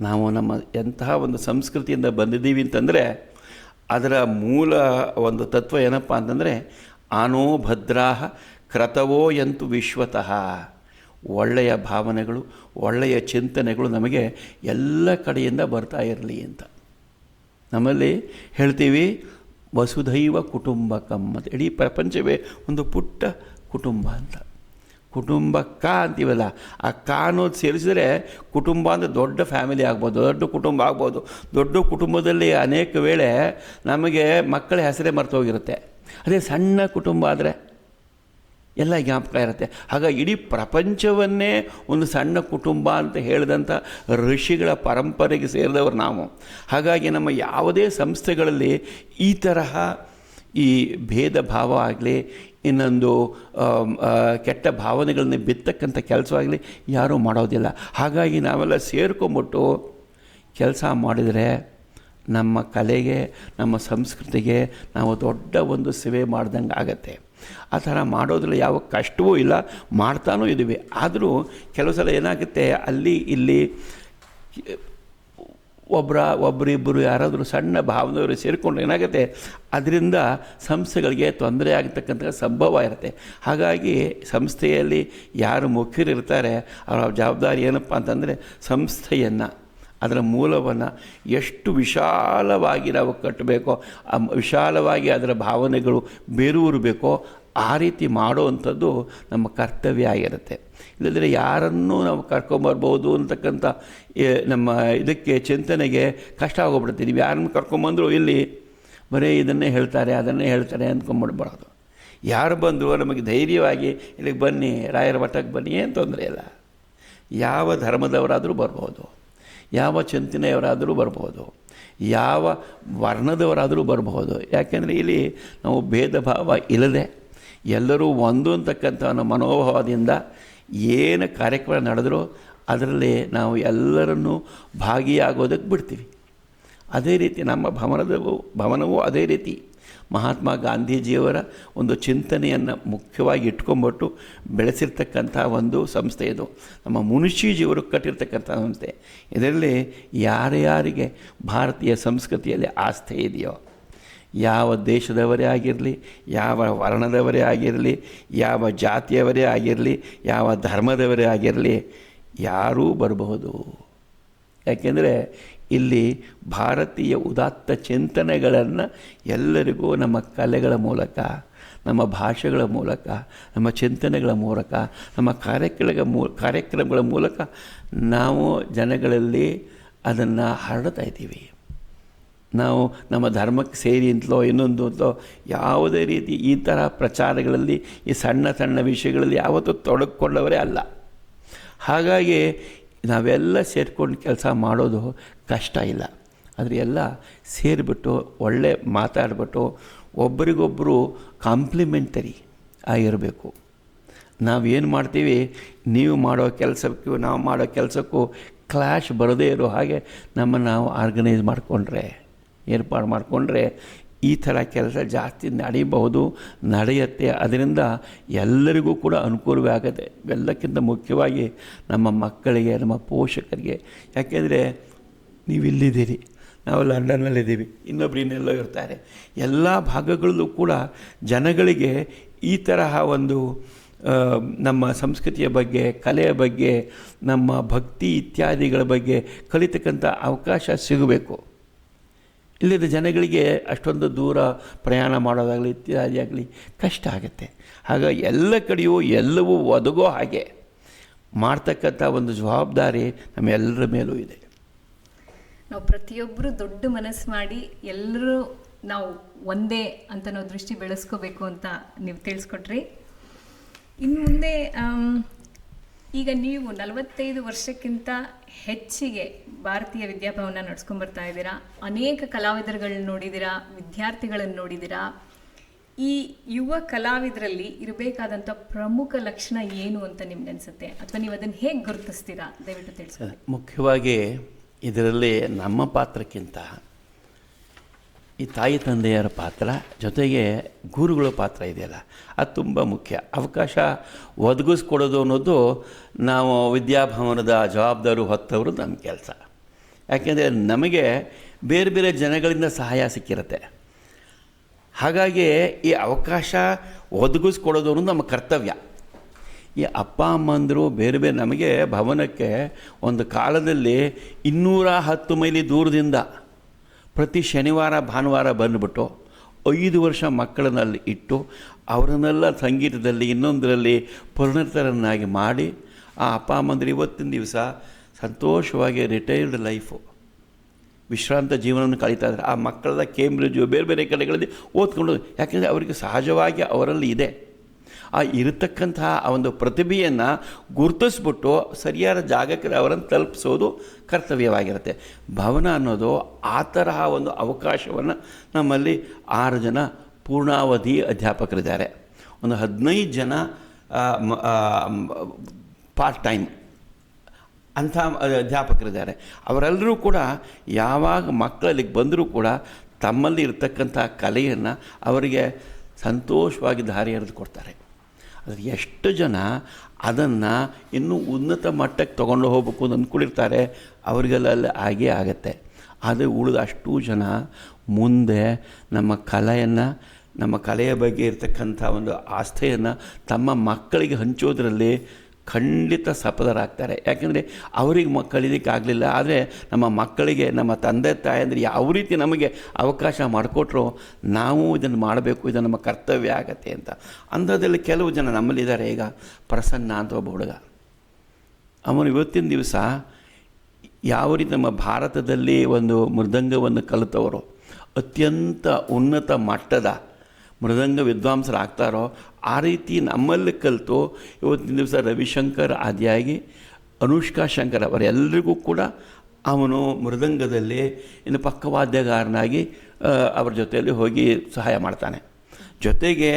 ನಾವು ನಮ್ಮ ಎಂತಹ ಒಂದು ಸಂಸ್ಕೃತಿಯಿಂದ ಬಂದಿದ್ದೀವಿ ಅಂತಂದರೆ ಅದರ ಮೂಲ ಒಂದು ತತ್ವ ಏನಪ್ಪ ಅಂತಂದರೆ, ಆನೋ ಭದ್ರಾಹ ಕ್ರತವೋ ಯಂತು ವಿಶ್ವತಃ. ಒಳ್ಳೆಯ ಭಾವನೆಗಳು, ಒಳ್ಳೆಯ ಚಿಂತನೆಗಳು ನಮಗೆ ಎಲ್ಲ ಕಡೆಯಿಂದ ಬರ್ತಾ ಇರಲಿ ಅಂತ. ನಮ್ಮಲ್ಲಿ ಹೇಳ್ತೀವಿ ವಸುಧೈವ ಕುಟುಂಬಕಂ ಅಂತ. ಇಡೀ ಪ್ರಪಂಚವೇ ಒಂದು ಪುಟ್ಟ ಕುಟುಂಬ ಅಂತ. ಕುಟುಂಬ ಅಂತೀವಲ್ಲ, ಆ ಅನ್ನೋದು ಸೇರಿಸಿದರೆ ಕುಟುಂಬ ಅಂದರೆ ದೊಡ್ಡ ಫ್ಯಾಮಿಲಿ ಆಗ್ಬೋದು, ದೊಡ್ಡ ಕುಟುಂಬ ಆಗ್ಬೋದು. ದೊಡ್ಡ ಕುಟುಂಬದಲ್ಲಿ ಅನೇಕ ವೇಳೆ ನಮಗೆ ಮಕ್ಕಳ ಹೆಸರೇ ಮರ್ತೋಗಿರುತ್ತೆ. ಅದೇ ಸಣ್ಣ ಕುಟುಂಬ ಆದರೆ ಎಲ್ಲ ಜ್ಞಾಪಕ ಇರುತ್ತೆ. ಹಾಗಾಗಿ ಇಡೀ ಪ್ರಪಂಚವನ್ನೇ ಒಂದು ಸಣ್ಣ ಕುಟುಂಬ ಅಂತ ಹೇಳಿದಂಥ ಋಷಿಗಳ ಪರಂಪರೆಗೆ ಸೇರಿದವರು ನಾವು. ಹಾಗಾಗಿ ನಮ್ಮ ಯಾವುದೇ ಸಂಸ್ಥೆಗಳಲ್ಲಿ ಈ ತರಹ ಈ ಭೇದ ಭಾವ ಆಗಲಿ, ಇನ್ನೊಂದು ಕೆಟ್ಟ ಭಾವನೆಗಳನ್ನ ಬಿತ್ತಕ್ಕಂಥ ಕೆಲಸವಾಗಲಿ ಯಾರೂ ಮಾಡೋದಿಲ್ಲ. ಹಾಗಾಗಿ ನಾವೆಲ್ಲ ಸೇರ್ಕೊಂಬಿಟ್ಟು ಕೆಲಸ ಮಾಡಿದರೆ ನಮ್ಮ ಕಲೆಗೆ, ನಮ್ಮ ಸಂಸ್ಕೃತಿಗೆ ನಾವು ದೊಡ್ಡ ಒಂದು ಸೇವೆ ಮಾಡ್ದಂಗೆ ಆಗತ್ತೆ. ಆ ಥರ ಮಾಡೋದ್ರಲ್ಲಿ ಯಾವ ಕಷ್ಟವೂ ಇಲ್ಲ, ಮಾಡ್ತಾನೂ ಇದ್ದೀವಿ. ಆದರೂ ಕೆಲವು ಸಲ ಏನಾಗುತ್ತೆ, ಅಲ್ಲಿ ಇಲ್ಲಿ ಒಬ್ಬರಿಬ್ಬರು ಯಾರಾದರೂ ಸಣ್ಣ ಭಾವನೆಯವರು ಸೇರಿಕೊಂಡು ಏನಾಗುತ್ತೆ, ಅದರಿಂದ ಸಂಸ್ಥೆಗಳಿಗೆ ತೊಂದರೆ ಆಗತಕ್ಕಂಥ ಸಂಭವ ಇರುತ್ತೆ. ಹಾಗಾಗಿ ಸಂಸ್ಥೆಯಲ್ಲಿ ಯಾರು ಮುಖ್ಯರಿರ್ತಾರೆ ಅವರ ಜವಾಬ್ದಾರಿ ಏನಪ್ಪ ಅಂತಂದರೆ ಸಂಸ್ಥೆಯನ್ನು, ಅದರ ಮೂಲವನ್ನು ಎಷ್ಟು ವಿಶಾಲವಾಗಿ ನಾವು ಕಟ್ಟಬೇಕೋ, ವಿಶಾಲವಾಗಿ ಅದರ ಭಾವನೆಗಳು ಬೇರೂರಬೇಕೋ ಆ ರೀತಿ ಮಾಡುವಂಥದ್ದು ನಮ್ಮ ಕರ್ತವ್ಯ ಆಗಿರುತ್ತೆ. ಇಲ್ಲದ್ರೆ ಯಾರನ್ನೂ ನಾವು ಕರ್ಕೊಂಬರ್ಬೋದು ಅಂತಕ್ಕಂಥ ನಮ್ಮ ಇದಕ್ಕೆ ಚಿಂತನೆಗೆ ಕಷ್ಟ ಆಗೋಗ್ಬಿಡುತ್ತೆ. ನೀವು ಯಾರನ್ನು ಕರ್ಕೊಂಬಂದರೂ ಇಲ್ಲಿ ಬರೀ ಇದನ್ನೇ ಹೇಳ್ತಾರೆ ಅದನ್ನೇ ಹೇಳ್ತಾರೆ ಅಂದ್ಕೊಂಡ್ಬಿಡ್ಬಾರ್ದು. ಯಾರು ಬಂದರೂ ನಮಗೆ ಧೈರ್ಯವಾಗಿ ಇಲ್ಲಿಗೆ ಬನ್ನಿ, ರಾಯರ ಮಠಕ್ಕೆ ಬನ್ನಿ, ಏನು ತೊಂದರೆ ಇಲ್ಲ. ಯಾವ ಧರ್ಮದವರಾದರೂ ಬರ್ಬೋದು, ಯಾವ ಚಿಂತನೆಯವರಾದರೂ ಬರ್ಬೋದು, ಯಾವ ವರ್ಣದವರಾದರೂ ಬರಬಹುದು. ಯಾಕೆಂದರೆ ಇಲ್ಲಿ ನಾವು ಭೇದ ಭಾವ ಇಲ್ಲದೆ ಎಲ್ಲರೂ ಒಂದು ಅಂತಕ್ಕಂಥ ಮನೋಭಾವದಿಂದ ಏನು ಕಾರ್ಯಕ್ರಮ ನಡೆದರೂ ಅದರಲ್ಲಿ ನಾವು ಎಲ್ಲರನ್ನೂ ಭಾಗಿಯಾಗೋದಕ್ಕೆ ಬಿಡ್ತೀವಿ. ಅದೇ ರೀತಿ ನಮ್ಮ ಭವನವೂ ಅದೇ ರೀತಿ ಮಹಾತ್ಮ ಗಾಂಧೀಜಿಯವರ ಒಂದು ಚಿಂತನೆಯನ್ನು ಮುಖ್ಯವಾಗಿ ಇಟ್ಕೊಂಡ್ಬಿಟ್ಟು ಬೆಳೆಸಿರ್ತಕ್ಕಂಥ ಒಂದು ಸಂಸ್ಥೆ ಇದು. ನಮ್ಮ ಮುನ್ಷಿಜಿಯವರು ಕಟ್ಟಿರ್ತಕ್ಕಂಥ ಸಂಸ್ಥೆ. ಇದರಲ್ಲಿ ಯಾರ್ಯಾರಿಗೆ ಭಾರತೀಯ ಸಂಸ್ಕೃತಿಯಲ್ಲಿ ಆಸ್ಥೆ ಇದೆಯೋ, ಯಾವ ದೇಶದವರೇ ಆಗಿರಲಿ, ಯಾವ ವರ್ಣದವರೇ ಆಗಿರಲಿ, ಯಾವ ಜಾತಿಯವರೇ ಆಗಿರಲಿ, ಯಾವ ಧರ್ಮದವರೇ ಆಗಿರಲಿ, ಯಾರೂ ಬರಬಹುದು. ಯಾಕೆಂದರೆ ಇಲ್ಲಿ ಭಾರತೀಯ ಉದಾತ್ತ ಚಿಂತನೆಗಳನ್ನು ಎಲ್ಲರಿಗೂ ನಮ್ಮ ಕಲೆಗಳ ಮೂಲಕ, ನಮ್ಮ ಭಾಷೆಗಳ ಮೂಲಕ, ನಮ್ಮ ಚಿಂತನೆಗಳ ಮೂಲಕ, ನಮ್ಮ ಕಾರ್ಯಕ್ರಮಗಳ ಮೂಲಕ ನಾವು ಜನಗಳಲ್ಲಿ ಅದನ್ನು ಹರಡ್ತಾ ಇದ್ದೀವಿ. ನಾವು ನಮ್ಮ ಧರ್ಮಕ್ಕೆ ಸೇರಿ ಅಂತಲೋ ಇನ್ನೊಂದು ಅಂತಲೋ ಯಾವುದೇ ರೀತಿ ಈ ಥರ ಪ್ರಚಾರಗಳಲ್ಲಿ ಈ ಸಣ್ಣ ಸಣ್ಣ ವಿಷಯಗಳಲ್ಲಿ ಯಾವತ್ತೂ ತೊಡಗಿಕೊಂಡವರೇ ಅಲ್ಲ. ಹಾಗಾಗಿ ನಾವೆಲ್ಲ ಸೇರಿಕೊಂಡು ಕೆಲಸ ಮಾಡೋದು ಕಷ್ಟ ಇಲ್ಲ. ಆದರೆ ಎಲ್ಲ ಸೇರಿಬಿಟ್ಟು ಒಳ್ಳೆ ಮಾತಾಡಿಬಿಟ್ಟು ಒಬ್ಬರಿಗೊಬ್ಬರು ಕಾಂಪ್ಲಿಮೆಂಟರಿ ಆಗಿರಬೇಕು. ನಾವೇನು ಮಾಡ್ತೀವಿ, ನೀವು ಮಾಡೋ ಕೆಲಸಕ್ಕೂ ನಾವು ಮಾಡೋ ಕೆಲಸಕ್ಕೂ ಕ್ಲಾಶ್ ಬರದೇ ಇರೋ ಹಾಗೆ ನಮ್ಮನ್ನು ನಾವು ಆರ್ಗನೈಸ್ ಮಾಡಿಕೊಂಡ್ರೆ, ಏರ್ಪಾಡು ಮಾಡಿಕೊಂಡ್ರೆ ಈ ಥರ ಕೆಲಸ ಜಾಸ್ತಿ ನಡೆಯಬಹುದು, ನಡೆಯುತ್ತೆ. ಅದರಿಂದ ಎಲ್ಲರಿಗೂ ಕೂಡ ಅನುಕೂಲವೇ ಆಗುತ್ತೆ. ಎಲ್ಲಕ್ಕಿಂತ ಮುಖ್ಯವಾಗಿ ನಮ್ಮ ಮಕ್ಕಳಿಗೆ, ನಮ್ಮ ಪೋಷಕರಿಗೆ. ಯಾಕೆಂದರೆ ನೀವು ಇಲ್ಲಿದ್ದೀರಿ, ನಾವು ಲಂಡನ್ನಲ್ಲಿದ್ದೀವಿ, ಇನ್ನೊಬ್ರು ಇನ್ನೆಲ್ಲೋ ಇರ್ತಾರೆ. ಎಲ್ಲ ಭಾಗಗಳಲ್ಲೂ ಕೂಡ ಜನಗಳಿಗೆ ಈ ತರಹ ಒಂದು ನಮ್ಮ ಸಂಸ್ಕೃತಿಯ ಬಗ್ಗೆ, ಕಲೆಯ ಬಗ್ಗೆ, ನಮ್ಮ ಭಕ್ತಿ ಇತ್ಯಾದಿಗಳ ಬಗ್ಗೆ ಕಲಿತಕ್ಕಂಥ ಅವಕಾಶ ಸಿಗಬೇಕು. ಇಲ್ಲದ ಜನಗಳಿಗೆ ಅಷ್ಟೊಂದು ದೂರ ಪ್ರಯಾಣ ಮಾಡೋದಾಗಲಿ ಇತ್ಯಾದಿ ಆಗಲಿ ಕಷ್ಟ ಆಗುತ್ತೆ. ಹಾಗಾಗಿ ಎಲ್ಲ ಕಡೆಯೂ ಎಲ್ಲವೂ ಒದಗೋ ಹಾಗೆ ಮಾಡ್ತಕ್ಕಂಥ ಒಂದು ಜವಾಬ್ದಾರಿ ನಮ್ಮೆಲ್ಲರ ಮೇಲೂ ಇದೆ. ನಾವು ಪ್ರತಿಯೊಬ್ಬರು ದೊಡ್ಡ ಮನಸ್ಸು ಮಾಡಿ ಎಲ್ಲರೂ ನಾವು ಒಂದೇ ಅಂತ ನಾವು ದೃಷ್ಟಿ ಬೆಳೆಸ್ಕೋಬೇಕು ಅಂತ ನೀವು ತಿಳಿಸ್ಕೊಟ್ರಿ. ಇನ್ನು ಮುಂದೆ ಈಗ ನೀವು 45 ವರ್ಷಕ್ಕಿಂತ ಹೆಚ್ಚಿಗೆ ಭಾರತೀಯ ವಿದ್ಯಾಭವನ ನಡೆಸ್ಕೊಂಡ್ಬರ್ತಾ ಇದ್ದೀರಾ. ಅನೇಕ ಕಲಾವಿದರುಗಳನ್ನ ನೋಡಿದ್ದೀರಾ, ವಿದ್ಯಾರ್ಥಿಗಳನ್ನು ನೋಡಿದ್ದೀರಾ. ಈ ಯುವ ಕಲಾವಿದರಲ್ಲಿ ಇರಬೇಕಾದಂಥ ಪ್ರಮುಖ ಲಕ್ಷಣ ಏನು ಅಂತ ನಿಮ್ಗೆ ಅನಿಸುತ್ತೆ, ಅಥವಾ ನೀವು ಅದನ್ನು ಹೇಗೆ ಗುರುತಿಸ್ತೀರಾ? ದಯವಿಟ್ಟು ತಿಳಿಸಿ. ಮುಖ್ಯವಾಗಿ ಇದರಲ್ಲಿ ನಮ್ಮ ಪಾತ್ರಕ್ಕಿಂತ ಈ ತಾಯಿ ತಂದೆಯರ ಪಾತ್ರ, ಜೊತೆಗೆ ಗುರುಗಳ ಪಾತ್ರ ಇದೆಯಲ್ಲ, ಅದು ತುಂಬ ಮುಖ್ಯ. ಅವಕಾಶ ಒದಗಿಸ್ಕೊಡೋದು ಅನ್ನೋದು ನಾವು ವಿದ್ಯಾಭವನದ ಜವಾಬ್ದಾರಿ ಹೊತ್ತವರು ನಮ್ಮ ಕೆಲಸ. ಯಾಕೆಂದರೆ ನಮಗೆ ಬೇರೆ ಬೇರೆ ಜನಗಳಿಂದ ಸಹಾಯ ಸಿಕ್ಕಿರುತ್ತೆ. ಹಾಗಾಗಿ ಈ ಅವಕಾಶ ಒದಗಿಸ್ಕೊಡೋದು ಅನ್ನೋದು ನಮ್ಮ ಕರ್ತವ್ಯ. ಈ ಅಪ್ಪ ಅಮ್ಮಂದರು ಬೇರೆ ಬೇರೆ ನಮಗೆ ಭವನಕ್ಕೆ ಒಂದು ಕಾಲದಲ್ಲಿ 210 ಮೈಲಿ ದೂರದಿಂದ ಪ್ರತಿ ಶನಿವಾರ ಭಾನುವಾರ ಬಂದುಬಿಟ್ಟು 5 ವರ್ಷ ಮಕ್ಕಳನ್ನಲ್ಲಿ ಇಟ್ಟು ಅವರನ್ನೆಲ್ಲ ಸಂಗೀತದಲ್ಲಿ ಇನ್ನೊಂದರಲ್ಲಿ ಪರಿಣಿತರನ್ನಾಗಿ ಮಾಡಿ ಆ ಅಪ್ಪ ಅಮ್ಮಂದರು ಇವತ್ತಿನ ದಿವಸ ಸಂತೋಷವಾಗಿ ರಿಟೈರ್ಡ್ ಲೈಫು, ವಿಶ್ರಾಂತ ಜೀವನವನ್ನು ಕಳೀತಾ ಇದ್ದಾರೆ. ಆ ಮಕ್ಕಳೆಲ್ಲ ಕೇಂಬ್ರಿಡ್ಜು ಬೇರೆ ಬೇರೆ ಕಡೆಗಳಲ್ಲಿ ಓದ್ಕೊಂಡು, ಯಾಕೆಂದರೆ ಅವರಿಗೆ ಸಹಜವಾಗಿ ಅವರಲ್ಲಿ ಇದೆ ಆ ಇರತಕ್ಕಂತಹ ಆ ಒಂದು ಪ್ರತಿಭೆಯನ್ನು ಗುರುತಿಸ್ಬಿಟ್ಟು ಸರಿಯಾದ ಜಾಗಕ್ಕೆ ಅವರನ್ನು ತಲುಪಿಸೋದು ಕರ್ತವ್ಯವಾಗಿರುತ್ತೆ. ಭವನ ಅನ್ನೋದು ಆ ತರಹ ಒಂದು ಅವಕಾಶವನ್ನು ನಮ್ಮಲ್ಲಿ 6 ಜನ ಪೂರ್ಣಾವಧಿ ಅಧ್ಯಾಪಕರಿದ್ದಾರೆ, ಒಂದು 15 ಜನ ಪಾರ್ಟ್ ಟೈಮ್ ಅಂಥ ಅಧ್ಯಾಪಕರಿದ್ದಾರೆ. ಅವರೆಲ್ಲರೂ ಕೂಡ ಯಾವಾಗ ಮಕ್ಕಳಲ್ಲಿಗೆ ಬಂದರೂ ಕೂಡ ತಮ್ಮಲ್ಲಿ ಇರತಕ್ಕಂಥ ಕಲೆಯನ್ನು ಅವರಿಗೆ ಸಂತೋಷವಾಗಿ ದಾರಿ ಎರೆದು ಕೊಡ್ತಾರೆ. ಆದರೆ ಎಷ್ಟು ಜನ ಅದನ್ನು ಇನ್ನೂ ಉನ್ನತ ಮಟ್ಟಕ್ಕೆ ತೊಗೊಂಡು ಹೋಗ್ಬೇಕು ಅಂತ ಅಂದ್ಕೊಂಡಿರ್ತಾರೆ, ಅವರಿಗೆಲ್ಲ ಅಲ್ಲಿ ಆಗೇ ಆಗತ್ತೆ. ಆದರೆ ಉಳಿದ ಅಷ್ಟೂ ಜನ ಮುಂದೆ ನಮ್ಮ ಕಲೆಯನ್ನು, ನಮ್ಮ ಕಲೆಯ ಬಗ್ಗೆ ಇರತಕ್ಕಂಥ ಒಂದು ಆಸ್ಥೆಯನ್ನು ತಮ್ಮ ಮಕ್ಕಳಿಗೆ ಹಂಚೋದ್ರಲ್ಲಿ ಖಂಡಿತ ಸಫಲರಾಗ್ತಾರೆ. ಯಾಕೆಂದರೆ ಅವರಿಗೆ ಕಲೀಲಿಕ್ಕೆ ಆಗಲಿಲ್ಲ, ಆದರೆ ನಮ್ಮ ಮಕ್ಕಳಿಗೆ ನಮ್ಮ ತಂದೆ ತಾಯಂದ್ರೆ ಯಾವ ರೀತಿ ನಮಗೆ ಅವಕಾಶ ಮಾಡಿಕೊಟ್ರು ನಾವು ಇದನ್ನು ಮಾಡಬೇಕು, ಇದು ನಮ್ಮ ಕರ್ತವ್ಯ ಆಗತ್ತೆ ಅಂತ. ಅಂಥದ್ರಲ್ಲಿ ಕೆಲವು ಜನ ನಮ್ಮಲ್ಲಿದ್ದಾರೆ. ಈಗ ಪ್ರಸನ್ನ ಅಂತ ಒಬ್ಬ ಹುಡುಗ, ಅವನು ಇವತ್ತಿನ ದಿವಸ ಯಾವ ರೀತಿ ನಮ್ಮ ಭಾರತದಲ್ಲಿ ಒಂದು ಮೃದಂಗವನ್ನು ಕಲಿತವರು ಅತ್ಯಂತ ಉನ್ನತ ಮಟ್ಟದ ಮೃದಂಗ ವಿದ್ವಾಂಸರಾಗ್ತಾರೋ ಆ ರೀತಿ ನಮ್ಮಲ್ಲಿ ಕಲಿತು ಇವತ್ತಿನ ದಿವಸ ರವಿಶಂಕರ್ ಆದಿಯಾಗಿ ಅನುಷ್ಕಾ ಶಂಕರ್ ಅವರೆಲ್ಲರಿಗೂ ಕೂಡ ಅವನು ಮೃದಂಗದಲ್ಲಿ ಇನ್ನು ಪಕ್ಕವಾದ್ಯಗಾರನಾಗಿ ಅವರ ಜೊತೆಯಲ್ಲಿ ಹೋಗಿ ಸಹಾಯ ಮಾಡ್ತಾನೆ. ಜೊತೆಗೆ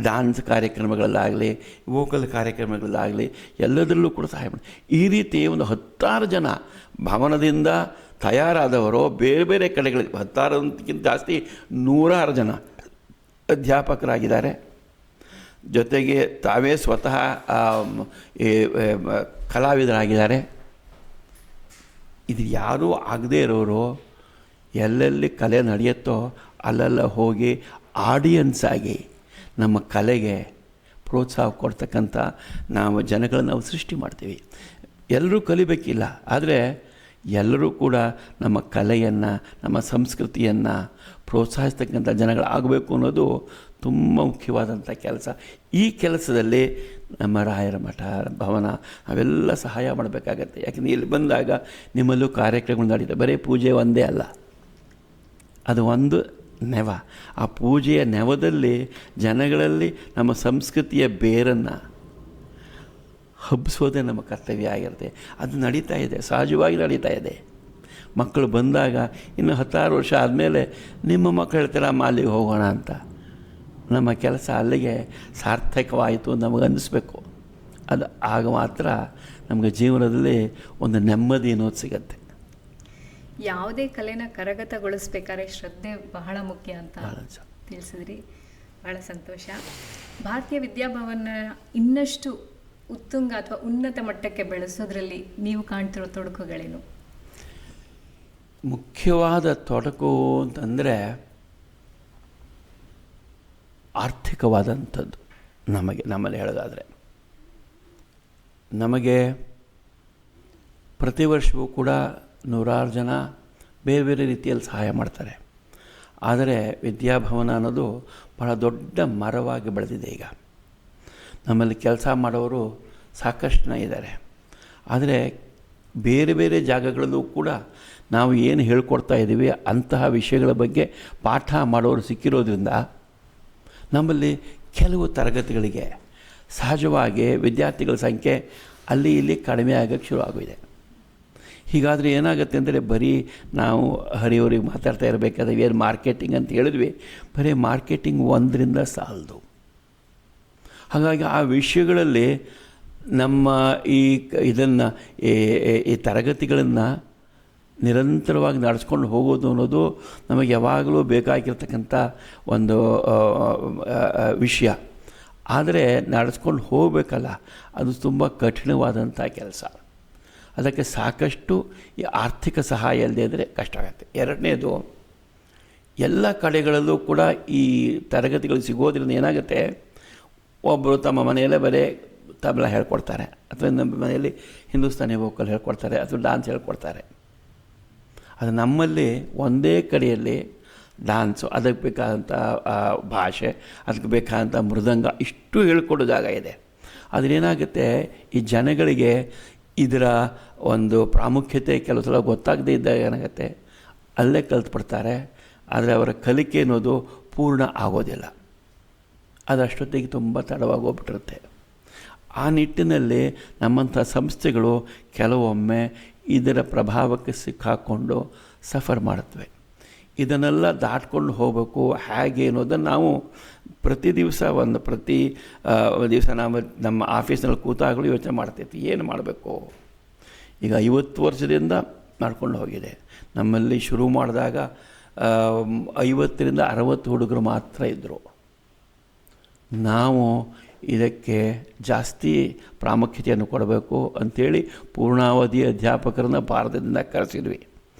ಡ್ಯಾನ್ಸ್ ಕಾರ್ಯಕ್ರಮಗಳಲ್ಲಾಗಲಿ, ವೋಕಲ್ ಕಾರ್ಯಕ್ರಮಗಳಲ್ಲಾಗಲಿ ಎಲ್ಲದರಲ್ಲೂ ಕೂಡ ಸಹಾಯ ಮಾಡಿ. ಈ ರೀತಿ ಒಂದು 10 ಜನ ಭವನದಿಂದ ತಯಾರಾದವರು ಬೇರೆ ಬೇರೆ ಕಡೆಗಳಿಗೆ 10ಕ್ಕಿಂತ ಜಾಸ್ತಿ 100 ಜನ ಅಧ್ಯಾಪಕರಾಗಿದ್ದಾರೆ. ಜೊತೆಗೆ ತಾವೇ ಸ್ವತಃ ಕಲಾವಿದರಾಗಿದ್ದಾರೆ. ಇದು ಯಾರೂ ಆಗದೇ ಇರೋರು ಎಲ್ಲೆಲ್ಲಿ ಕಲೆ ನಡೆಯುತ್ತೋ ಅಲ್ಲೆಲ್ಲ ಹೋಗಿ ಆಡಿಯನ್ಸ್ ಆಗಿ ನಮ್ಮ ಕಲೆಗೆ ಪ್ರೋತ್ಸಾಹ ಕೊಡ್ತಕ್ಕಂಥ ನಾವು ಜನಗಳನ್ನು ನಾವು ಸೃಷ್ಟಿ ಮಾಡ್ತೀವಿ. ಎಲ್ಲರೂ ಕಲಿಬೇಕಿಲ್ಲ, ಆದರೆ ಎಲ್ಲರೂ ಕೂಡ ನಮ್ಮ ಕಲೆಯನ್ನು, ನಮ್ಮ ಸಂಸ್ಕೃತಿಯನ್ನು ಪ್ರೋತ್ಸಾಹಿಸ್ತಕ್ಕಂಥ ಜನಗಳಾಗಬೇಕು ಅನ್ನೋದು ತುಂಬ ಮುಖ್ಯವಾದಂಥ ಕೆಲಸ. ಈ ಕೆಲಸದಲ್ಲಿ ನಮ್ಮ ರಾಯರ ಮಠ, ಭವನ ಅವೆಲ್ಲ ಸಹಾಯ ಮಾಡಬೇಕಾಗತ್ತೆ. ಯಾಕೆಂದರೆ ಇಲ್ಲಿ ಬಂದಾಗ ನಿಮ್ಮಲ್ಲೂ ಕಾರ್ಯಕ್ರಮಗಳು ನಡೀತವೆ. ಬರೀ ಪೂಜೆ ಒಂದೇ ಅಲ್ಲ, ಅದು ಒಂದು ನೆವ. ಆ ಪೂಜೆಯ ನೆವದಲ್ಲಿ ಜನಗಳಲ್ಲಿ ನಮ್ಮ ಸಂಸ್ಕೃತಿಯ ಬೇರನ್ನು ಹಬ್ಬಿಸೋದೇ ನಮ್ಮ ಕರ್ತವ್ಯ ಆಗಿರುತ್ತೆ. ಅದು ನಡೀತಾ ಇದೆ, ಸಹಜವಾಗಿ ನಡೀತಾ ಇದೆ. ಮಕ್ಕಳು ಬಂದಾಗ ಇನ್ನು 16 ವರ್ಷ ಆದಮೇಲೆ ನಿಮ್ಮ ಮಕ್ಕಳು ಹೇಳ್ತಾರೆ ಅಮ್ಮ ಅಲ್ಲಿಗೆ ಹೋಗೋಣ ಅಂತ. ನಮ್ಮ ಕೆಲಸ ಅಲ್ಲಿಗೆ ಸಾರ್ಥಕವಾಯಿತು ನಮಗೆ ಅನ್ನಿಸ್ಬೇಕು. ಅದು ಆಗ ಮಾತ್ರ ನಮಗೆ ಜೀವನದಲ್ಲಿ ಒಂದು ನೆಮ್ಮದಿ ಅನ್ನೋದು ಸಿಗತ್ತೆ. ಯಾವುದೇ ಕಲೆನ ಕರಗತಗೊಳಿಸ್ಬೇಕಾದ್ರೆ ಶ್ರದ್ಧೆ ಬಹಳ ಮುಖ್ಯ ಅಂತ ತಿಳಿಸಿದ್ರಿ. ಭಾಳ ಸಂತೋಷ. ಭಾರತೀಯ ವಿದ್ಯಾಭವನ ಇನ್ನಷ್ಟು ಉತ್ತುಂಗ ಅಥವಾ ಉನ್ನತ ಮಟ್ಟಕ್ಕೆ ಬೆಳೆಸೋದ್ರಲ್ಲಿ ನೀವು ಕಾಣ್ತಿರೋ ತೊಡಕುಗಳೇನು? ಮುಖ್ಯವಾದ ತೊಡಕು ಅಂತಂದರೆ ಆರ್ಥಿಕವಾದಂಥದ್ದು. ನಮ್ಮಲ್ಲಿ ಹೇಳೋದಾದರೆ ನಮಗೆ ಪ್ರತಿ ವರ್ಷವೂ ಕೂಡ 100 ಜನ ಬೇರೆ ಬೇರೆ ರೀತಿಯಲ್ಲಿ ಸಹಾಯ ಮಾಡ್ತಾರೆ. ಆದರೆ ವಿದ್ಯಾಭವನ ಅನ್ನೋದು ಬಹಳ ದೊಡ್ಡ ಮರವಾಗಿ ಬೆಳೆದಿದೆ. ಈಗ ನಮ್ಮಲ್ಲಿ ಕೆಲಸ ಮಾಡೋರು ಸಾಕಷ್ಟು ಜನ ಇದ್ದಾರೆ. ಆದರೆ ಬೇರೆ ಬೇರೆ ಜಾಗಗಳಲ್ಲೂ ಕೂಡ ನಾವು ಏನು ಹೇಳ್ಕೊಡ್ತಾ ಇದ್ದೀವಿ ಅಂತಹ ವಿಷಯಗಳ ಬಗ್ಗೆ ಪಾಠ ಮಾಡೋರು ಸಿಕ್ಕಿರೋದ್ರಿಂದ ನಮ್ಮಲ್ಲಿ ಕೆಲವು ತರಗತಿಗಳಿಗೆ ಸಹಜವಾಗಿ ವಿದ್ಯಾರ್ಥಿಗಳ ಸಂಖ್ಯೆ ಅಲ್ಲಿ ಇಲ್ಲಿ ಕಡಿಮೆ ಆಗೋಕ್ಕೆ ಶುರು ಆಗಿದೆ. ಹೀಗಾದರೆ ಏನಾಗುತ್ತೆ ಅಂದರೆ ಬರೀ ನಾವು ಹರಿಯವರಿಗೆ ಮಾತಾಡ್ತಾ ಇರಬೇಕಾದ್ರೆ ಏನು ಮಾರ್ಕೆಟಿಂಗ್ ಅಂತ ಹೇಳಿದ್ವಿ, ಬರೀ ಮಾರ್ಕೆಟಿಂಗ್ ಒಂದರಿಂದ ಸಾಲದು. ಹಾಗಾಗಿ ಆ ವಿಷಯಗಳಲ್ಲಿ ನಮ್ಮ ಇದನ್ನು ಈ ತರಗತಿಗಳನ್ನು ನಿರಂತರವಾಗಿ ನಡೆಸ್ಕೊಂಡು ಹೋಗೋದು ಅನ್ನೋದು ನಮಗೆ ಯಾವಾಗಲೂ ಬೇಕಾಗಿರ್ತಕ್ಕಂಥ ಒಂದು ವಿಷಯ. ಆದರೆ ನಡೆಸ್ಕೊಂಡು ಹೋಗಬೇಕಲ್ಲ, ಅದು ತುಂಬ ಕಠಿಣವಾದಂಥ ಕೆಲಸ. ಅದಕ್ಕೆ ಸಾಕಷ್ಟು ಈ ಆರ್ಥಿಕ ಸಹಾಯ ಇಲ್ಲದೇ ಇದ್ದರೆ ಕಷ್ಟ ಆಗುತ್ತೆ. ಎರಡನೇದು, ಎಲ್ಲ ಕಡೆಗಳಲ್ಲೂ ಕೂಡ ಈ ತರಗತಿಗಳು ಸಿಗೋದ್ರಿಂದ ಏನಾಗುತ್ತೆ, ಒಬ್ಬರು ತಮ್ಮ ಮನೆಯಲ್ಲೇ ಬರೀ ತಬಲ ಹೇಳ್ಕೊಡ್ತಾರೆ, ಅಥವಾ ನಮ್ಮ ಮನೆಯಲ್ಲಿ ಹಿಂದೂಸ್ತಾನಿ ವೋಕಲ್ ಹೇಳ್ಕೊಡ್ತಾರೆ, ಅಥವಾ ಡ್ಯಾನ್ಸ್ ಹೇಳ್ಕೊಡ್ತಾರೆ. ಅದು ನಮ್ಮಲ್ಲಿ ಒಂದೇ ಕಡೆಯಲ್ಲಿ ಡ್ಯಾನ್ಸು, ಅದಕ್ಕೆ ಬೇಕಾದಂಥ ಭಾಷೆ, ಅದಕ್ಕೆ ಬೇಕಾದಂಥ ಮೃದಂಗ, ಇಷ್ಟು ಹೇಳ್ಕೊಡೋ ಜಾಗ ಇದೆ. ಅದರೇನಾಗುತ್ತೆ, ಈ ಜನಗಳಿಗೆ ಇದರ ಒಂದು ಪ್ರಾಮುಖ್ಯತೆ ಕೆಲವು ಸಲ ಗೊತ್ತಾಗದೇ ಇದ್ದಾಗ ಏನಾಗುತ್ತೆ, ಅಲ್ಲೇ ಕಲ್ತ್ಬಿಡ್ತಾರೆ. ಆದರೆ ಅವರ ಕಲಿಕೆ ಅನ್ನೋದು ಪೂರ್ಣ ಆಗೋದಿಲ್ಲ. ಅದಷ್ಟೊತ್ತಿಗೆ ತುಂಬ ತಡವಾಗಿ ಹೋಗ್ಬಿಟ್ಟಿರುತ್ತೆ. ಆ ನಿಟ್ಟಿನಲ್ಲಿ ನಮ್ಮಂಥ ಸಂಸ್ಥೆಗಳು ಕೆಲವೊಮ್ಮೆ ಇದರ ಪ್ರಭಾವಕ್ಕೆ ಸಿಕ್ಕಾಕ್ಕೊಂಡು ಸಫರ್ ಮಾಡುತ್ತವೆ. ಇದನ್ನೆಲ್ಲ ದಾಟ್ಕೊಂಡು ಹೋಗಬೇಕು ಹೇಗೆ ಅನ್ನೋದನ್ನು ನಾವು ಪ್ರತಿ ದಿವಸ ಪ್ರತಿ ದಿವಸ ನಾವು ನಮ್ಮ ಆಫೀಸ್ನಲ್ಲಿ ಕೂತಾಗಲೂ ಯೋಚನೆ ಮಾಡ್ತೈತಿ, ಏನು ಮಾಡಬೇಕು. ಈಗ 50 ವರ್ಷದಿಂದ ಮಾಡ್ಕೊಂಡು ಹೋಗಿದೆ. ನಮ್ಮಲ್ಲಿ ಶುರು ಮಾಡಿದಾಗ 50ರಿಂದ 60 ಹುಡುಗರು ಮಾತ್ರ ಇದ್ದರು. ನಾವು ಇದಕ್ಕೆ ಜಾಸ್ತಿ ಪ್ರಾಮುಖ್ಯತೆಯನ್ನು ಕೊಡಬೇಕು ಅಂಥೇಳಿ ಪೂರ್ಣಾವಧಿ ಅಧ್ಯಾಪಕರನ್ನ ಭಾರತದಿಂದ ಕರೆಸಿದ್ವಿ.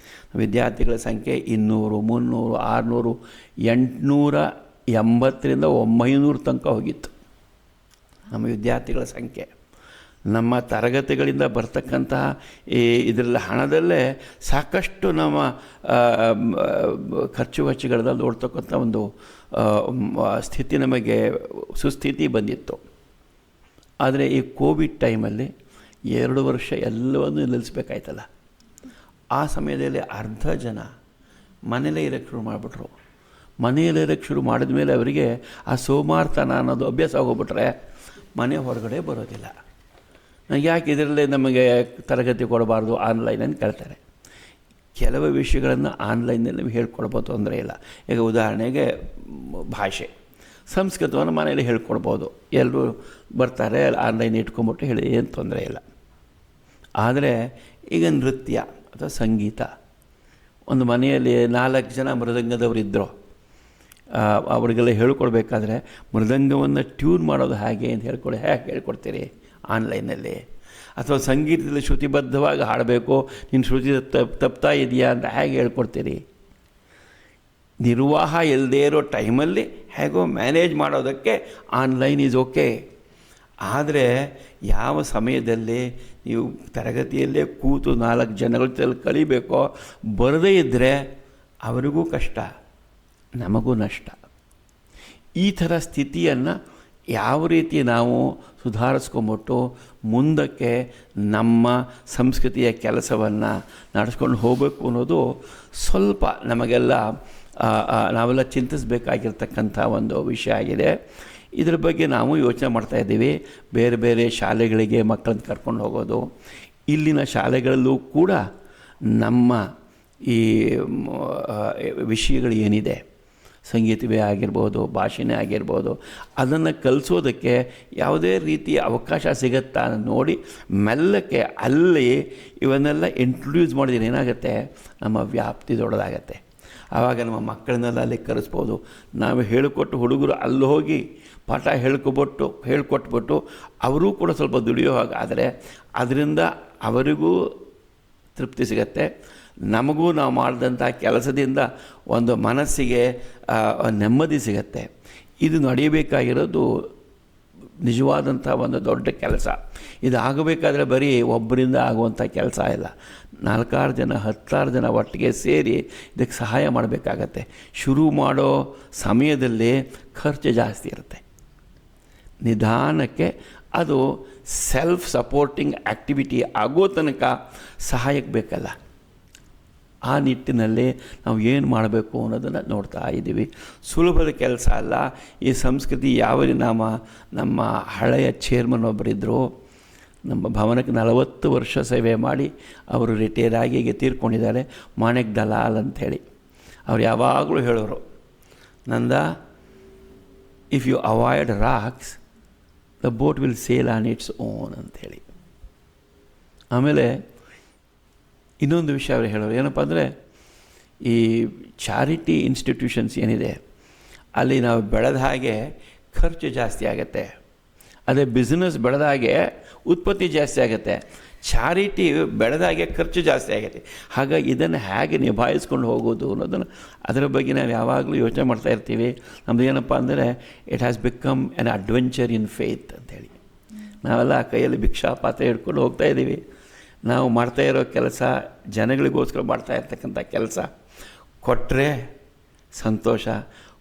ವಿದ್ಯಾರ್ಥಿಗಳ ಸಂಖ್ಯೆ 200, 300, 600, 880ರಿಂದ 900 ತನಕ ಹೋಗಿತ್ತು ನಮ್ಮ ವಿದ್ಯಾರ್ಥಿಗಳ ಸಂಖ್ಯೆ. ನಮ್ಮ ತರಗತಿಗಳಿಂದ ಬರ್ತಕ್ಕಂತಹ ಇದರಲ್ಲಿ ಹಣದಲ್ಲೇ ಸಾಕಷ್ಟು ನಮ್ಮ ಖರ್ಚು ವೆಚ್ಚಗಳನ್ನ ನೋಡ್ತಕ್ಕಂಥ ಒಂದು ಸ್ಥಿತಿ ನಮಗೆ ಸುಸ್ಥಿತಿ ಬಂದಿತ್ತು. ಆದರೆ ಈ ಕೋವಿಡ್ ಟೈಮಲ್ಲಿ 2 ವರ್ಷ ಎಲ್ಲವನ್ನೂ ನಿಲ್ಲಿಸ್ಬೇಕಾಯ್ತಲ್ಲ. ಆ ಸಮಯದಲ್ಲಿ ಅರ್ಧ ಜನ ಮನೇಲೇ ಇರೋಕ್ಕೆ ಶುರು ಮಾಡಿಬಿಟ್ರು. ಮನೆಯಲ್ಲೇ ಇರೋಕ್ಕೆ ಶುರು ಮಾಡಿದ ಮೇಲೆ ಅವರಿಗೆ ಆ ಸೋಮಾರ್ತನ ಅನ್ನೋದು ಅಭ್ಯಾಸ ಆಗೋಗ್ಬಿಟ್ರೆ ಮನೆ ಹೊರಗಡೆ ಬರೋದಿಲ್ಲ. ಯಾಕೆ ಇದರಲ್ಲೇ ನಮಗೆ ತರಗತಿ ಕೊಡಬಾರ್ದು ಆನ್ಲೈನಲ್ಲಿ ಕೇಳ್ತಾರೆ. ಕೆಲವು ವಿಷಯಗಳನ್ನು ಆನ್ಲೈನಲ್ಲಿ ನೀವು ಹೇಳ್ಕೊಡ್ಬೋದು, ತೊಂದರೆ ಇಲ್ಲ. ಈಗ ಉದಾಹರಣೆಗೆ ಭಾಷೆ, ಸಂಸ್ಕೃತವನ್ನು ಮನೆಯಲ್ಲಿ ಹೇಳ್ಕೊಡ್ಬೋದು. ಎಲ್ಲರೂ ಬರ್ತಾರೆ, ಆನ್ಲೈನ್ ಇಟ್ಕೊಂಬಿಟ್ಟು ಹೇಳಿ, ಏನು ತೊಂದರೆ ಇಲ್ಲ. ಆದರೆ ಈಗ ನೃತ್ಯ ಅಥವಾ ಸಂಗೀತ, ಒಂದು ಮನೆಯಲ್ಲಿ 4 ಜನ ಮೃದಂಗದವರಿದ್ದರು, ಅವರಿಗೆಲ್ಲ ಹೇಳ್ಕೊಡ್ಬೇಕಾದ್ರೆ ಮೃದಂಗವನ್ನು ಟ್ಯೂನ್ ಮಾಡೋದು ಹೇಗೆ ಅಂತ ಹೇಗೆ ಹೇಳ್ಕೊಡ್ತೀರಿ ಆನ್ಲೈನಲ್ಲಿ? ಅಥವಾ ಸಂಗೀತದಲ್ಲಿ ಶ್ರುತಿಬದ್ಧವಾಗಿ ಹಾಡಬೇಕು, ನಿನ್ನ ಶ್ರುತಿ ತಪ್ತಾ ಇದೆಯಾ ಅಂತ ಹೇಗೆ ಹೇಳ್ಕೊಡ್ತೀರಿ? ನಿರ್ವಾಹ ಇಲ್ಲದೇ ಇರೋ ಟೈಮಲ್ಲಿ ಹೇಗೋ ಮ್ಯಾನೇಜ್ ಮಾಡೋದಕ್ಕೆ ಆನ್ಲೈನ್ ಈಸ್ ಓಕೆ. ಆದರೆ ಯಾವ ಸಮಯದಲ್ಲಿ ನೀವು ತರಗತಿಯಲ್ಲೇ ಕೂತು 4 ಜನಗಳ ಜೊತೆ ಕಲಿಬೇಕೋ, ಬರದೇ ಇದ್ದರೆ ಅವರಿಗೂ ಕಷ್ಟ, ನಮಗೂ ನಷ್ಟ. ಈ ಥರ ಸ್ಥಿತಿಯನ್ನು ಯಾವ ರೀತಿ ನಾವು ಸುಧಾರಿಸ್ಕೊಂಬಿಟ್ಟು ಮುಂದಕ್ಕೆ ನಮ್ಮ ಸಂಸ್ಕೃತಿಯ ಕೆಲಸವನ್ನು ನಡೆಸ್ಕೊಂಡು ಹೋಗಬೇಕು ಅನ್ನೋದು ಸ್ವಲ್ಪ ನಮಗೆಲ್ಲ ನಾವೆಲ್ಲ ಚಿಂತಿಸಬೇಕಾಗಿರ್ತಕ್ಕಂಥ ಒಂದು ವಿಷಯ ಆಗಿದೆ. ಇದರ ಬಗ್ಗೆ ನಾವು ಯೋಚನೆ ಮಾಡ್ತಾಯಿದ್ದೀವಿ. ಬೇರೆ ಬೇರೆ ಶಾಲೆಗಳಿಗೆ ಮಕ್ಕಳನ್ನು ಕರ್ಕೊಂಡು ಹೋಗೋದು, ಇಲ್ಲಿನ ಶಾಲೆಗಳಲ್ಲೂ ಕೂಡ ನಮ್ಮ ಈ ವಿಷಯಗಳು ಏನಿದೆ, ಸಂಗೀತವೇ ಆಗಿರ್ಬೋದು, ಭಾಷೆನೇ ಆಗಿರ್ಬೋದು, ಅದನ್ನು ಕಲಿಸೋದಕ್ಕೆ ಯಾವುದೇ ರೀತಿಯ ಅವಕಾಶ ಸಿಗುತ್ತಾ ನೋಡಿ ಮೆಲ್ಲಕ್ಕೆ ಅಲ್ಲಿ ಇವನ್ನೆಲ್ಲ ಇಂಟ್ರೊಡ್ಯೂಸ್ ಮಾಡಿದ್ರೆ ಏನಾಗುತ್ತೆ, ನಮ್ಮ ವ್ಯಾಪ್ತಿ ದೊಡ್ಡದಾಗತ್ತೆ. ಆವಾಗ ನಮ್ಮ ಮಕ್ಕಳನ್ನೆಲ್ಲ ಅಲ್ಲಿ ಕರೆಸ್ಬೋದು. ನಾವು ಹೇಳಿಕೊಟ್ಟು ಹುಡುಗರು ಅಲ್ಲಿ ಹೋಗಿ ಪಾಠ ಹೇಳ್ಕೊಟ್ಬಿಟ್ಟು ಅವರೂ ಕೂಡ ಸ್ವಲ್ಪ ದುಡಿಯೋ ಹಾಗಾದರೆ ಅದರಿಂದ ಅವರಿಗೂ ತೃಪ್ತಿ ಸಿಗತ್ತೆ, ನಮಗೂ ನಾವು ಮಾಡಿದಂಥ ಕೆಲಸದಿಂದ ಒಂದು ಮನಸ್ಸಿಗೆ ನೆಮ್ಮದಿ ಸಿಗತ್ತೆ. ಇದು ನಡೆಯಬೇಕಾಗಿರೋದು ನಿಜವಾದಂಥ ಒಂದು ದೊಡ್ಡ ಕೆಲಸ. ಇದು ಆಗಬೇಕಾದ್ರೆ ಬರೀ ಒಬ್ಬರಿಂದ ಆಗುವಂಥ ಕೆಲಸ ಇಲ್ಲ. 4-6 ಜನ 10 ಜನ ಒಟ್ಟಿಗೆ ಸೇರಿ ಇದಕ್ಕೆ ಸಹಾಯ ಮಾಡಬೇಕಾಗತ್ತೆ. ಶುರು ಮಾಡೋ ಸಮಯದಲ್ಲಿ ಖರ್ಚು ಜಾಸ್ತಿ ಇರುತ್ತೆ. ನಿಧಾನಕ್ಕೆ ಅದು ಸೆಲ್ಫ್ ಸಪೋರ್ಟಿಂಗ್ ಆ್ಯಕ್ಟಿವಿಟಿ ಆಗೋ ತನಕ ಸಹಾಯಕ್ಕೆ ಬೇಕಲ್ಲ. ಆ ನಿಟ್ಟಿನಲ್ಲಿ ನಾವು ಏನು ಮಾಡಬೇಕು ಅನ್ನೋದನ್ನು ನೋಡ್ತಾ ಇದ್ದೀವಿ. ಸುಲಭದ ಕೆಲಸ ಅಲ್ಲ. ಈ ಸಂಸ್ಕೃತಿ ನಮ್ಮ ಹಳೆಯ ಚೇರ್ಮನ್ ಒಬ್ಬರಿದ್ದರು, ನಮ್ಮ ಭವನಕ್ಕೆ 40 ವರ್ಷ ಸೇವೆ ಮಾಡಿ ಅವರು ರಿಟೈರ್ ಆಗಿ ಈಗ ತೀರ್ಕೊಂಡಿದ್ದಾರೆ, ಮಾಣಿಕ್ ದಲಾಲ್ ಅಂಥೇಳಿ. ಅವ್ರು ಯಾವಾಗಲೂ ಹೇಳೋರು, ನಂದ, if you avoid rocks the boat will sail on its own ಅಂಥೇಳಿ. ಆಮೇಲೆ ಇನ್ನೊಂದು ವಿಷಯ ಅವರು ಹೇಳೋರು ಏನಪ್ಪ ಅಂದರೆ, ಈ ಚಾರಿಟಿ ಇನ್ಸ್ಟಿಟ್ಯೂಷನ್ಸ್ ಏನಿದೆ ಅಲ್ಲಿ ನಾವು ಬೆಳೆದ ಹಾಗೆ ಖರ್ಚು ಜಾಸ್ತಿ ಆಗುತ್ತೆ. ಅದೇ ಬಿಸ್ನೆಸ್ ಬೆಳೆದ ಹಾಗೆ ಉತ್ಪತ್ತಿ ಜಾಸ್ತಿ ಆಗುತ್ತೆ. ಚಾರಿಟಿ ಬೆಳೆದಾಗೆ ಖರ್ಚು ಜಾಸ್ತಿ ಆಗುತ್ತೆ. ಹಾಗಾಗಿ ಇದನ್ನು ಹೇಗೆ ನಿಭಾಯಿಸ್ಕೊಂಡು ಹೋಗೋದು ಅನ್ನೋದನ್ನು ಅದರ ಬಗ್ಗೆ ನಾವು ಯಾವಾಗಲೂ ಯೋಚನೆ ಮಾಡ್ತಾ ಇರ್ತೀವಿ. ನಮ್ಮದು ಏನಪ್ಪ ಅಂದರೆ, it has become an adventure in faith ಅಂಥೇಳಿ. ನಾವೆಲ್ಲ ಕೈಯಲ್ಲಿ ಭಿಕ್ಷಾ ಪಾತ್ರೆ ಹಿಡ್ಕೊಂಡು ಹೋಗ್ತಾ ಇದ್ದೀವಿ. ನಾವು ಮಾಡ್ತಾ ಇರೋ ಕೆಲಸ ಜನಗಳಿಗೋಸ್ಕರ ಮಾಡ್ತಾ ಇರ್ತಕ್ಕಂಥ ಕೆಲಸ. ಕೊಟ್ಟರೆ ಸಂತೋಷ,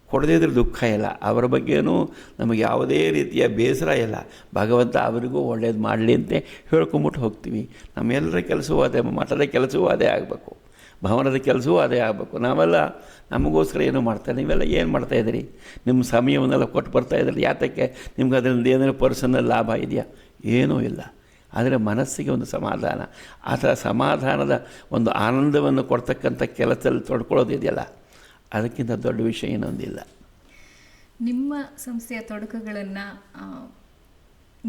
ಕೊಡದೇ ಇದ್ರೆ ದುಃಖ ಇಲ್ಲ. ಅವರ ಬಗ್ಗೆಯೂ ನಮಗೆ ಯಾವುದೇ ರೀತಿಯ ಬೇಸರ ಇಲ್ಲ. ಭಗವಂತ ಅವರಿಗೂ ಒಳ್ಳೇದು ಮಾಡಲಿ ಅಂತ ಹೇಳ್ಕೊಂಬಿಟ್ಟು ಹೋಗ್ತೀವಿ. ನಮ್ಮೆಲ್ಲರ ಕೆಲಸವೂ ಅದೇ, ಮಠದ ಕೆಲಸವೂ ಅದೇ ಆಗಬೇಕು, ಭವನದ ಕೆಲಸವೂ ಅದೇ ಆಗಬೇಕು. ನಾವೆಲ್ಲ ನಮಗೋಸ್ಕರ ಏನೂ ಮಾಡ್ತಾರೆ. ನೀವೆಲ್ಲ ಏನು ಮಾಡ್ತಾಯಿದ್ದೀರಿ? ನಿಮ್ಮ ಸಮಯವನ್ನೆಲ್ಲ ಕೊಟ್ಟು ಬರ್ತಾಯಿದ್ರಿ. ಯಾತಕ್ಕೆ? ನಿಮ್ಗೆ ಅದರಿಂದ ಏನಾದರೂ ಪರ್ಸನಲ್ ಲಾಭ ಇದೆಯಾ? ಏನೂ ಇಲ್ಲ. ಆದರೆ ಮನಸ್ಸಿಗೆ ಒಂದು ಸಮಾಧಾನ, ಆ ಥರ ಸಮಾಧಾನದ ಒಂದು ಆನಂದವನ್ನು ಕೊಡ್ತಕ್ಕಂಥ ಕೆಲಸದಲ್ಲಿ ತೊಡ್ಕೊಳ್ಳೋದಿದೆಯಲ್ಲ, ಅದಕ್ಕಿಂತ ದೊಡ್ಡ ವಿಷಯ ಏನೊಂದಿಲ್ಲ. ನಿಮ್ಮ ಸಂಸ್ಥೆಯ ತೊಡಕುಗಳನ್ನು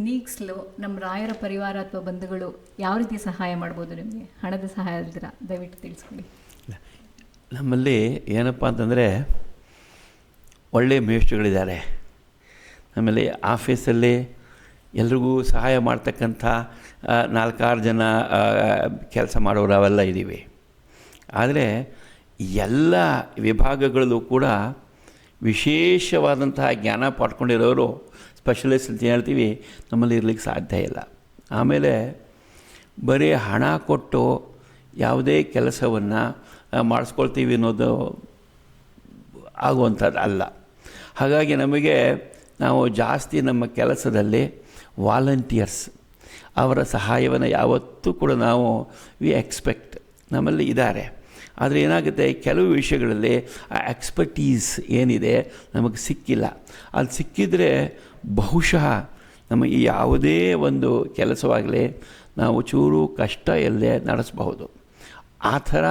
ನೀಗಿಸಲು ನಮ್ಮ ರಾಯರ ಪರಿವಾರ ಅಥವಾ ಬಂಧುಗಳು ಯಾವ ರೀತಿ ಸಹಾಯ ಮಾಡ್ಬೋದು? ನಿಮಗೆ ಹಣದ ಸಹಾಯ ಇಲ್ದಿರ ದಯವಿಟ್ಟು ತಿಳಿಸ್ಕೊಡಿ. ನಮ್ಮಲ್ಲಿ ಏನಪ್ಪ ಅಂತಂದರೆ, ಒಳ್ಳೆಯ ಮೇಷ್ಟ್ರುಗಳಿದ್ದಾರೆ. ಆಮೇಲೆ ಆಫೀಸಲ್ಲಿ ಎಲ್ರಿಗೂ ಸಹಾಯ ಮಾಡ್ತಕ್ಕಂಥ 4-6 ಜನ ಕೆಲಸ ಮಾಡೋರು ಅವೆಲ್ಲ ಇದ್ದೀವಿ. ಆದರೆ ಎಲ್ಲ ವಿಭಾಗಗಳಲ್ಲೂ ಕೂಡ ವಿಶೇಷವಾದಂತಹ ಜ್ಞಾನ ಪಡ್ಕೊಂಡಿರೋರು ಸ್ಪೆಷಲಿಸ್ಟ್ ಅಂತ ಹೇಳ್ತೀವಿ, ನಮ್ಮಲ್ಲಿ ಇರಲಿಕ್ಕೆ ಸಾಧ್ಯ ಇಲ್ಲ. ಆಮೇಲೆ ಬರೀ ಹಣ ಕೊಟ್ಟು ಯಾವುದೇ ಕೆಲಸವನ್ನು ಮಾಡಿಸ್ಕೊಳ್ತೀವಿ ಅನ್ನೋದು ಆಗುವಂಥದ್ದು ಅಲ್ಲ. ಹಾಗಾಗಿ ನಮಗೆ ನಾವು ಜಾಸ್ತಿ ನಮ್ಮ ಕೆಲಸದಲ್ಲಿ ವಾಲಂಟಿಯರ್ಸ್ ಅವರ ಸಹಾಯವನ್ನು ಯಾವತ್ತೂ ಕೂಡ ನಾವು ವಿ ಎಕ್ಸ್ಪೆಕ್ಟ್ ನಮ್ಮಲ್ಲಿ ಇದ್ದಾರೆ. ಆದರೆ ಏನಾಗುತ್ತೆ, ಕೆಲವು ವಿಷಯಗಳಲ್ಲಿ ಆ ಎಕ್ಸ್ಪರ್ಟೀಸ್ ಏನಿದೆ ನಮಗೆ ಸಿಕ್ಕಿಲ್ಲ. ಅದು ಸಿಕ್ಕಿದರೆ ಬಹುಶಃ ನಮಗೆ ಯಾವುದೇ ಒಂದು ಕೆಲಸವಾಗಲಿ ನಾವು ಚೂರು ಕಷ್ಟ ಇಲ್ಲದೆ ನಡೆಸಬಹುದು. ಆ ಥರ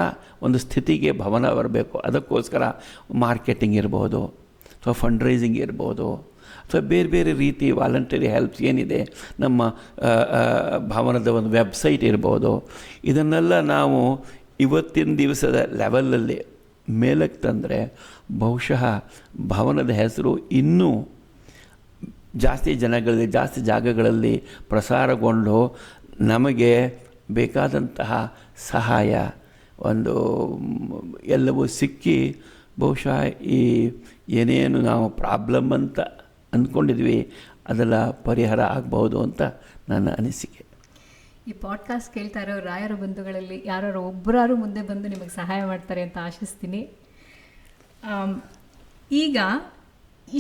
ಒಂದು ಸ್ಥಿತಿಗೆ ಭವನ ಬರಬೇಕು. ಅದಕ್ಕೋಸ್ಕರ ಮಾರ್ಕೆಟಿಂಗ್ ಇರ್ಬೋದು, ಅಥವಾ ಫಂಡ್ ರೈಸಿಂಗ್ ಇರ್ಬೋದು, ಅಥವಾ ಬೇರೆ ಬೇರೆ ರೀತಿ ವಾಲಂಟರಿ ಹೆಲ್ಪ್ಸ್ ಏನಿದೆ, ನಮ್ಮ ಭವನದ ಒಂದು ವೆಬ್ಸೈಟ್ ಇರ್ಬೋದು, ಇದನ್ನೆಲ್ಲ ನಾವು ಇವತ್ತಿನ ದಿವಸದ ಲೆವೆಲಲ್ಲಿ ಮೇಲಕ್ಕೆ ತಂದರೆ ಬಹುಶಃ ಭವನದ ಹೆಸರು ಇನ್ನೂ ಜಾಸ್ತಿ ಜನಗಳಲ್ಲಿ, ಜಾಸ್ತಿ ಜಾಗಗಳಲ್ಲಿ ಪ್ರಸಾರಗೊಂಡು ನಮಗೆ ಬೇಕಾದಂತಹ ಸಹಾಯ ಒಂದು ಎಲ್ಲವೂ ಸಿಕ್ಕಿ ಬಹುಶಃ ಈ ಏನೇನು ನಾವು ಪ್ರಾಬ್ಲಮ್ ಅಂತ ಅಂದ್ಕೊಂಡಿದ್ವಿ ಅದೆಲ್ಲ ಪರಿಹಾರ ಆಗಬಹುದು ಅಂತ ನನ್ನ ಅನಿಸಿಕೆ. ಈ ಪಾಡ್ಕಾಸ್ಟ್ ಕೇಳ್ತಾ ಇರೋ ರಾಯರ ಬಂಧುಗಳಲ್ಲಿ ಯಾರು ಒಬ್ಬರಾರು ಮುಂದೆ ಬಂದು ನಿಮಗೆ ಸಹಾಯ ಮಾಡ್ತಾರೆ ಅಂತ ಆಶಿಸ್ತೀನಿ. ಈಗ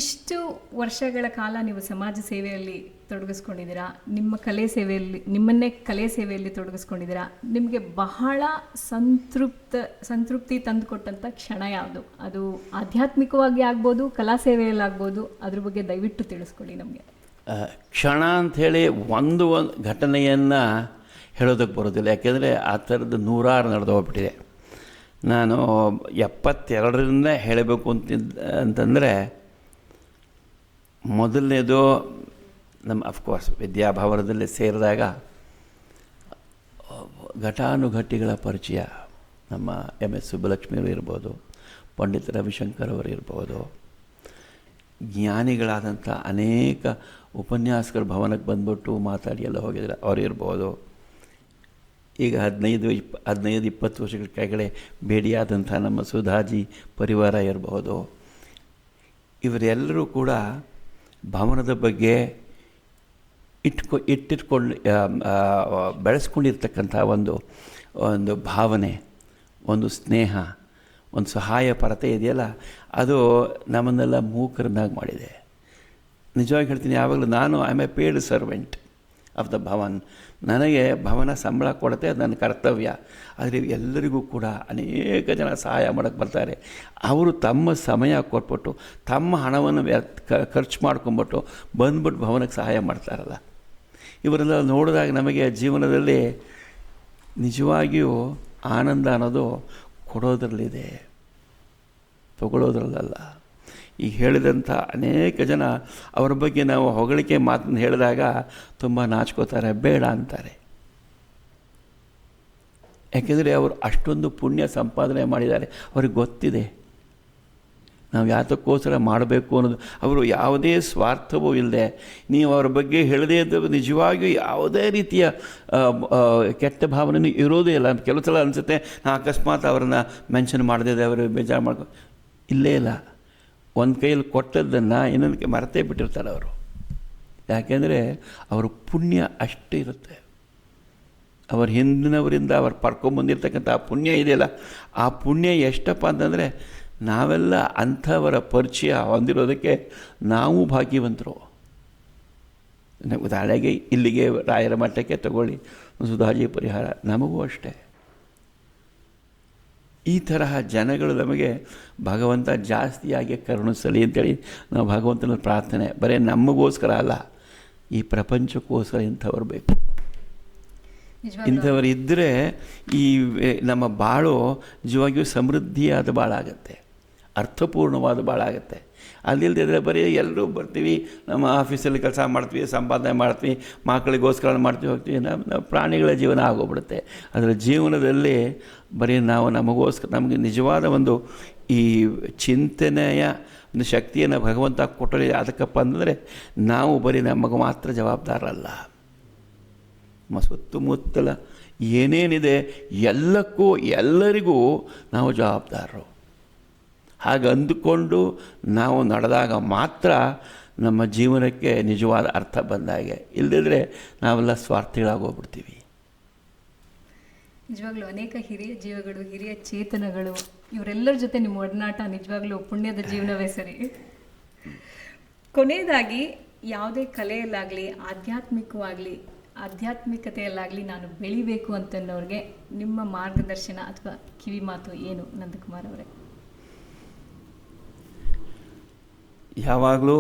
ಇಷ್ಟು ವರ್ಷಗಳ ಕಾಲ ನೀವು ಸಮಾಜ ಸೇವೆಯಲ್ಲಿ ತೊಡಗಿಸ್ಕೊಂಡಿದ್ದೀರಾ, ನಿಮ್ಮನ್ನೇ ಕಲೆ ಸೇವೆಯಲ್ಲಿ ತೊಡಗಿಸ್ಕೊಂಡಿದ್ದೀರಾ. ನಿಮಗೆ ಬಹಳ ಸಂತೃಪ್ತಿ ತಂದುಕೊಟ್ಟಂಥ ಕ್ಷಣ ಯಾವುದು? ಅದು ಆಧ್ಯಾತ್ಮಿಕವಾಗಿ ಆಗ್ಬೋದು, ಕಲಾ ಸೇವೆಯಲ್ಲಿ ಆಗ್ಬೋದು. ಅದ್ರ ಬಗ್ಗೆ ದಯವಿಟ್ಟು ತಿಳಿಸ್ಕೊಡಿ ನಮಗೆ. ಕ್ಷಣ ಅಂಥೇಳಿ ಒಂದು ಘಟನೆಯನ್ನು ಹೇಳೋದಕ್ಕೆ ಬರೋದಿಲ್ಲ, ಯಾಕೆಂದರೆ ಆ ಥರದ್ದು 100 ನಡೆದು ಹೋಗ್ಬಿಟ್ಟಿದೆ. ನಾನು 72ರಿಂದ ಹೇಳಬೇಕು ಅಂತಂದರೆ, ಮೊದಲನೇದು ನಮ್ಮ ಅಫ್ಕೋರ್ಸ್ ವಿದ್ಯಾಭವನದಲ್ಲಿ ಸೇರಿದಾಗ ಘಟಾನುಘಟಿಗಳ ಪರಿಚಯ. ನಮ್ಮ MS ಸುಬ್ಬಲಕ್ಷ್ಮಿಯವರು ಇರ್ಬೋದು, ಪಂಡಿತ ರವಿಶಂಕರ್ ಅವರು ಇರ್ಬೋದು, ಜ್ಞಾನಿಗಳಾದಂಥ ಅನೇಕ ಉಪನ್ಯಾಸಕರು ಭವನಕ್ಕೆ ಬಂದ್ಬಿಟ್ಟು ಮಾತಾಡಿ ಎಲ್ಲ ಹೋಗಿದ್ದಾರೆ ಅವರು ಇರ್ಬೋದು. ಈಗ 15-20 ವರ್ಷಗಳ ಕೆಳಗಡೆ ಭೇಟಿಯಾದಂಥ ನಮ್ಮ ಸುಧಾಜಿ ಪರಿವಾರ ಇರಬಹುದು. ಇವರೆಲ್ಲರೂ ಕೂಡ ಭವನದ ಬಗ್ಗೆ ಇಟ್ಟಿಟ್ಕೊಂಡು ಬೆಳೆಸ್ಕೊಂಡಿರ್ತಕ್ಕಂಥ ಒಂದು ಭಾವನೆ, ಒಂದು ಸ್ನೇಹ, ಒಂದು ಸಹಾಯ ಪರತೆ ಇದೆಯಲ್ಲ, ಅದು ನಮ್ಮನ್ನೆಲ್ಲ ಮೂಕರನ್ನಾಗಿ ಮಾಡಿದೆ. ನಿಜವಾಗಿ ಹೇಳ್ತೀನಿ, ಯಾವಾಗಲೂ ನಾನು I am a paid servant of the Bhavan. ನನಗೆ ಭವನ ಸಂಬಳ ಕೊಡುತ್ತೆ, ಅದು ನನ್ನ ಕರ್ತವ್ಯ. ಆದರೆ ಎಲ್ಲರಿಗೂ ಕೂಡ ಅನೇಕ ಜನ ಸಹಾಯ ಮಾಡೋಕ್ಕೆ ಬರ್ತಾರೆ. ಅವರು ತಮ್ಮ ಸಮಯ ಕೊಟ್ಬಿಟ್ಟು ತಮ್ಮ ಹಣವನ್ನು ಖರ್ಚು ಮಾಡ್ಕೊಂಬಿಟ್ಟು ಬಂದ್ಬಿಟ್ಟು ಭವನಕ್ಕೆ ಸಹಾಯ ಮಾಡ್ತಾರಲ್ಲ, ಇವರೆಲ್ಲ ನೋಡಿದಾಗ ನಮಗೆ ಜೀವನದಲ್ಲಿ ನಿಜವಾಗಿಯೂ ಆನಂದ ಅನ್ನೋದು ಕೊಡೋದ್ರಲ್ಲಿದೆ, ತಗೊಳ್ಳೋದ್ರಲ್ಲ. ಈಗ ಹೇಳಿದಂಥ ಅನೇಕ ಜನ ಅವರ ಬಗ್ಗೆ ನಾವು ಹೊಗಳಿಕೆ ಮಾತನ್ನು ಹೇಳಿದಾಗ ತುಂಬ ನಾಚ್ಕೋತಾರೆ, ಬೇಡ ಅಂತಾರೆ. ಯಾಕೆಂದರೆ ಅವರು ಅಷ್ಟೊಂದು ಪುಣ್ಯ ಸಂಪಾದನೆ ಮಾಡಿದ್ದಾರೆ, ಅವ್ರಿಗೆ ಗೊತ್ತಿದೆ ನಾವು ಯಾತಕ್ಕೋಸ್ಕರ ಮಾಡಬೇಕು ಅನ್ನೋದು. ಅವರು ಯಾವುದೇ ಸ್ವಾರ್ಥವೂ ಇಲ್ಲದೆ, ನೀವು ಅವ್ರ ಬಗ್ಗೆ ಹೇಳದೇ ಇದ್ದ ನಿಜವಾಗಿಯೂ ಯಾವುದೇ ರೀತಿಯ ಕೆಟ್ಟ ಭಾವನೆ ಇರೋದೇ ಇಲ್ಲ. ಕೆಲವು ಸಲ ಅನಿಸುತ್ತೆ, ನಾನು ಅಕಸ್ಮಾತ್ ಅವ್ರನ್ನ ಮೆನ್ಷನ್ ಮಾಡದೇ ಅವರು ಬೇಜಾರು ಮಾಡ್ಕೊ, ಇಲ್ಲೇ ಇಲ್ಲ. ಒಂದು ಕೈಯಲ್ಲಿ ಕೊಟ್ಟದ್ದನ್ನು ಇನ್ನೊಂದಕ್ಕೆ ಮರೆತೇ ಬಿಟ್ಟಿರ್ತಾರೆ ಅವರು. ಯಾಕೆಂದರೆ ಅವರ ಪುಣ್ಯ ಅಷ್ಟೇ ಇರುತ್ತೆ. ಅವ್ರ ಹಿಂದಿನವರಿಂದ ಅವ್ರು ಪಡ್ಕೊಂಬಂದಿರ್ತಕ್ಕಂಥ ಆ ಪುಣ್ಯ ಇದೆಯಲ್ಲ, ಆ ಪುಣ್ಯ ಎಷ್ಟಪ್ಪ ಅಂತಂದರೆ ನಾವೆಲ್ಲ ಅಂಥವರ ಪರಿಚಯ ಹೊಂದಿರೋದಕ್ಕೆ ನಾವು ಭಾಗ್ಯವಂತರು. ಉದಾಹರಣೆಗೆ ಇಲ್ಲಿಗೆ ರಾಯರ ಮಠಕ್ಕೆ ತಗೊಳ್ಳಿ, ಸುಧಾಜಿ ಪರಿಹಾರ, ನಮಗೂ ಅಷ್ಟೇ. ಈ ತರಹ ಜನಗಳು ನಮಗೆ ಭಗವಂತ ಜಾಸ್ತಿಯಾಗಿ ಕರುಣಿಸಲಿ ಅಂತೇಳಿ ನಾವು ಭಗವಂತನ ಪ್ರಾರ್ಥನೆ. ಬರೀ ನಮಗೋಸ್ಕರ ಅಲ್ಲ, ಈ ಪ್ರಪಂಚಕ್ಕೋಸ್ಕರ ಇಂಥವ್ರು ಬೇಕು. ಇಂಥವ್ರು ಇದ್ದರೆ ಈ ನಮ್ಮ ಬಾಳು ನಿಜವಾಗಿಯೂ ಸಮೃದ್ಧಿಯಾದ ಬಾಳಾಗತ್ತೆ, ಅರ್ಥಪೂರ್ಣವಾದ ಬಾಳಾಗತ್ತೆ. ಅಲ್ಲಿಲ್ಲದಿದ್ದರೆ ಬರೀ ಎಲ್ಲರೂ ಬರ್ತೀವಿ, ನಮ್ಮ ಆಫೀಸಲ್ಲಿ ಕೆಲಸ ಮಾಡ್ತೀವಿ, ಸಂಪಾದನೆ ಮಾಡ್ತೀವಿ, ಮಕ್ಕಳಿಗೋಸ್ಕರ ಮಾಡ್ತೀವಿ, ಹೋಗ್ತೀವಿ, ನಮ್ಮ ಪ್ರಾಣಿಗಳ ಜೀವನ ಆಗೋಗ್ಬಿಡುತ್ತೆ. ಅದರ ಜೀವನದಲ್ಲಿ ಬರೀ ನಾವು ನಮಗೋಸ್ಕರ, ನಮಗೆ ನಿಜವಾದ ಒಂದು ಈ ಚಿಂತನೆಯ ಒಂದು ಶಕ್ತಿಯನ್ನು ಭಗವಂತ ಕೊಟ್ಟರೆ ಅದಕ್ಕಪ್ಪ ಅಂದರೆ ನಾವು ಬರೀ ನಮಗೆ ಮಾತ್ರ ಜವಾಬ್ದಾರಲ್ಲ, ನಮ್ಮ ಸುತ್ತಮುತ್ತಲ ಏನೇನಿದೆ ಎಲ್ಲಕ್ಕೂ ಎಲ್ಲರಿಗೂ ನಾವು ಜವಾಬ್ದಾರರು. ಹಾಗೆ ಅಂದುಕೊಂಡು ನಾವು ನಡೆದಾಗ ಮಾತ್ರ ನಮ್ಮ ಜೀವನಕ್ಕೆ ನಿಜವಾದ ಅರ್ಥ ಬಂದಾಗೆ. ಇಲ್ಲದಿದ್ದರೆ ನಾವೆಲ್ಲ ಸ್ವಾರ್ಥಿಗಳಾಗೋಗ್ಬಿಡ್ತೀವಿ. ನಿಜವಾಗ್ಲೂ ಅನೇಕ ಹಿರಿಯ ಜೀವಗಳು, ಹಿರಿಯ ಚೇತನಗಳು, ಇವರೆಲ್ಲರ ಜೊತೆ ನಿಮ್ಮ ಒಡನಾಟ ನಿಜವಾಗ್ಲೂ ಪುಣ್ಯದ ಜೀವನವೇ ಸರಿ. ಕೊನೆಯದಾಗಿ ಯಾವುದೇ ಕಲೆಯಲ್ಲಾಗಲಿ ಆಧ್ಯಾತ್ಮಿಕತೆಯಲ್ಲಾಗಲಿ ನಾನು ಬೆಳಿಬೇಕು ಅಂತನ್ನೋರಿಗೆ ನಿಮ್ಮ ಮಾರ್ಗದರ್ಶನ ಅಥವಾ ಕಿವಿ ಮಾತು ಏನು ನಂದಕುಮಾರ್ ಅವರೇ? ಯಾವಾಗಲೂ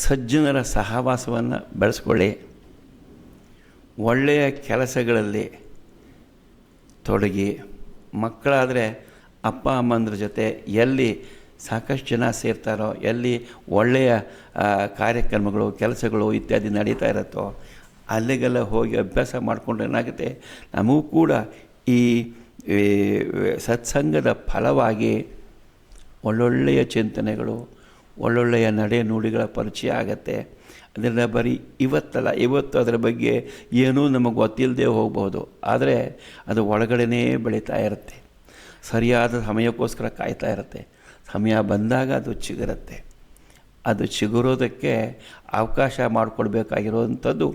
ಸಜ್ಜನರ ಸಹವಾಸವನ್ನು ಬೆಳೆಸ್ಕೊಳ್ಳಿ, ಒಳ್ಳೆಯ ಕೆಲಸಗಳಲ್ಲಿ ತೊಡಗಿ, ಮಕ್ಕಳಾದರೆ ಅಪ್ಪ ಅಮ್ಮಂದ್ರ ಜೊತೆ ಎಲ್ಲಿ ಸಾಕಷ್ಟು ಜನ ಸೇರ್ತಾರೋ, ಎಲ್ಲಿ ಒಳ್ಳೆಯ ಕಾರ್ಯಕ್ರಮಗಳು ಕೆಲಸಗಳು ಇತ್ಯಾದಿ ನಡೀತಾ ಇರುತ್ತೋ ಅಲ್ಲಿಗೆಲ್ಲ ಹೋಗಿ ಅಭ್ಯಾಸ ಮಾಡಿಕೊಂಡ್ರೆ ಏನಾಗುತ್ತೆ, ನಮಗೂ ಕೂಡ ಈ ಸತ್ಸಂಗದ ಫಲವಾಗಿ ಒಳ್ಳೊಳ್ಳೆಯ ಚಿಂತನೆಗಳು, ಒಳ್ಳೊಳ್ಳೆಯ ನಡೆ ನುಡಿಗಳ ಪರಿಚಯ ಆಗತ್ತೆ. ಅದರಿಂದ ಬರೀ ಇವತ್ತು ಅದರ ಬಗ್ಗೆ ಏನೂ ನಮಗೆ ಗೊತ್ತಿಲ್ಲದೆ ಹೋಗ್ಬೋದು, ಆದರೆ ಅದು ಒಳಗಡೆನೇ ಬೆಳೀತಾ ಇರುತ್ತೆ. ಸರಿಯಾದ ಸಮಯಕ್ಕೋಸ್ಕರ ಕಾಯ್ತಾ ಇರುತ್ತೆ. ಸಮಯ ಬಂದಾಗ ಅದು ಚಿಗುರುತ್ತೆ. ಅದು ಚಿಗುರೋದಕ್ಕೆ ಅವಕಾಶ ಮಾಡಿಕೊಡ್ಬೇಕಾಗಿರುವಂಥದ್ದು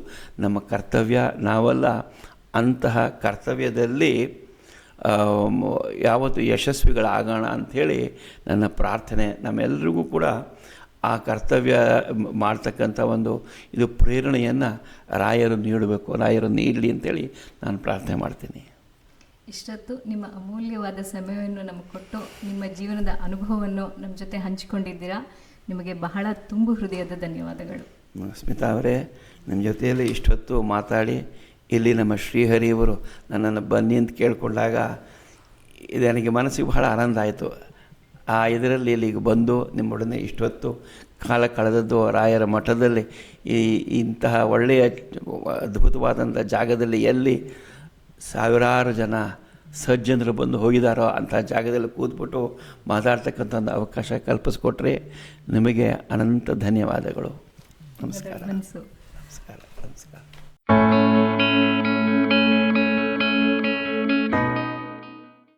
ನಮ್ಮ ಕರ್ತವ್ಯ. ನಾವೆಲ್ಲ ಅಂತಹ ಕರ್ತವ್ಯದಲ್ಲಿ ಯಾವತ್ತು ಯಶಸ್ವಿಗಳಾಗೋಣ ಅಂಥೇಳಿ ನನ್ನ ಪ್ರಾರ್ಥನೆ. ನಮ್ಮೆಲ್ಲರಿಗೂ ಕೂಡ ಆ ಕರ್ತವ್ಯ ಮಾಡ್ತಕ್ಕಂಥ ಒಂದು ಇದು ಪ್ರೇರಣೆಯನ್ನು ರಾಯರು ನೀಡಬೇಕು, ರಾಯರು ನೀಡಲಿ ಅಂತೇಳಿ ನಾನು ಪ್ರಾರ್ಥನೆ ಮಾಡ್ತೀನಿ. ಇಷ್ಟೊತ್ತು ನಿಮ್ಮ ಅಮೂಲ್ಯವಾದ ಸಮಯವನ್ನು ನಮಗೆ ಕೊಟ್ಟು ನಿಮ್ಮ ಜೀವನದ ಅನುಭವವನ್ನು ನಮ್ಮ ಜೊತೆ ಹಂಚಿಕೊಂಡಿದ್ದೀರಾ. ನಿಮಗೆ ಬಹಳ ತುಂಬು ಹೃದಯದ ಧನ್ಯವಾದಗಳು. ಸ್ಮಿತಾ ಅವರೇ, ನಿಮ್ಮ ಜೊತೆಯಲ್ಲಿ ಇಷ್ಟೊತ್ತು ಮಾತಾಡಿ ಇಲ್ಲಿ ನಮ್ಮ ಶ್ರೀಹರಿಯವರು ನನ್ನನ್ನು ಬನ್ನಿ ಅಂತ ಕೇಳಿಕೊಂಡಾಗ ಇದು ನನಗೆ ಮನಸ್ಸಿಗೆ ಬಹಳ ಆನಂದ ಆಯಿತು. ಆ ಇದರಲ್ಲಿ ಇಲ್ಲಿಗೆ ಬಂದು ನಿಮ್ಮೊಡನೆ ಇಷ್ಟೊತ್ತು ಕಾಲ ಕಳೆದದ್ದು ರಾಯರ ಮಠದಲ್ಲಿ ಇಂತಹ ಒಳ್ಳೆಯ ಅದ್ಭುತವಾದಂಥ ಜಾಗದಲ್ಲಿ ಎಲ್ಲಿ ಸಾವಿರಾರು ಜನ ಸಜ್ಜನರು ಬಂದು ಹೋಗಿದ್ದಾರೋ ಅಂಥ ಜಾಗದಲ್ಲಿ ಕೂತ್ಬಿಟ್ಟು ಮಾತಾಡ್ತಕ್ಕಂಥ ಒಂದು ಅವಕಾಶ ಕಲ್ಪಿಸ್ಕೊಟ್ರೆ ನಿಮಗೆ ಅನಂತ ಧನ್ಯವಾದಗಳು. ನಮಸ್ಕಾರ. ಮನಸ್ಸು ನಮಸ್ಕಾರ. ನಮಸ್ಕಾರ.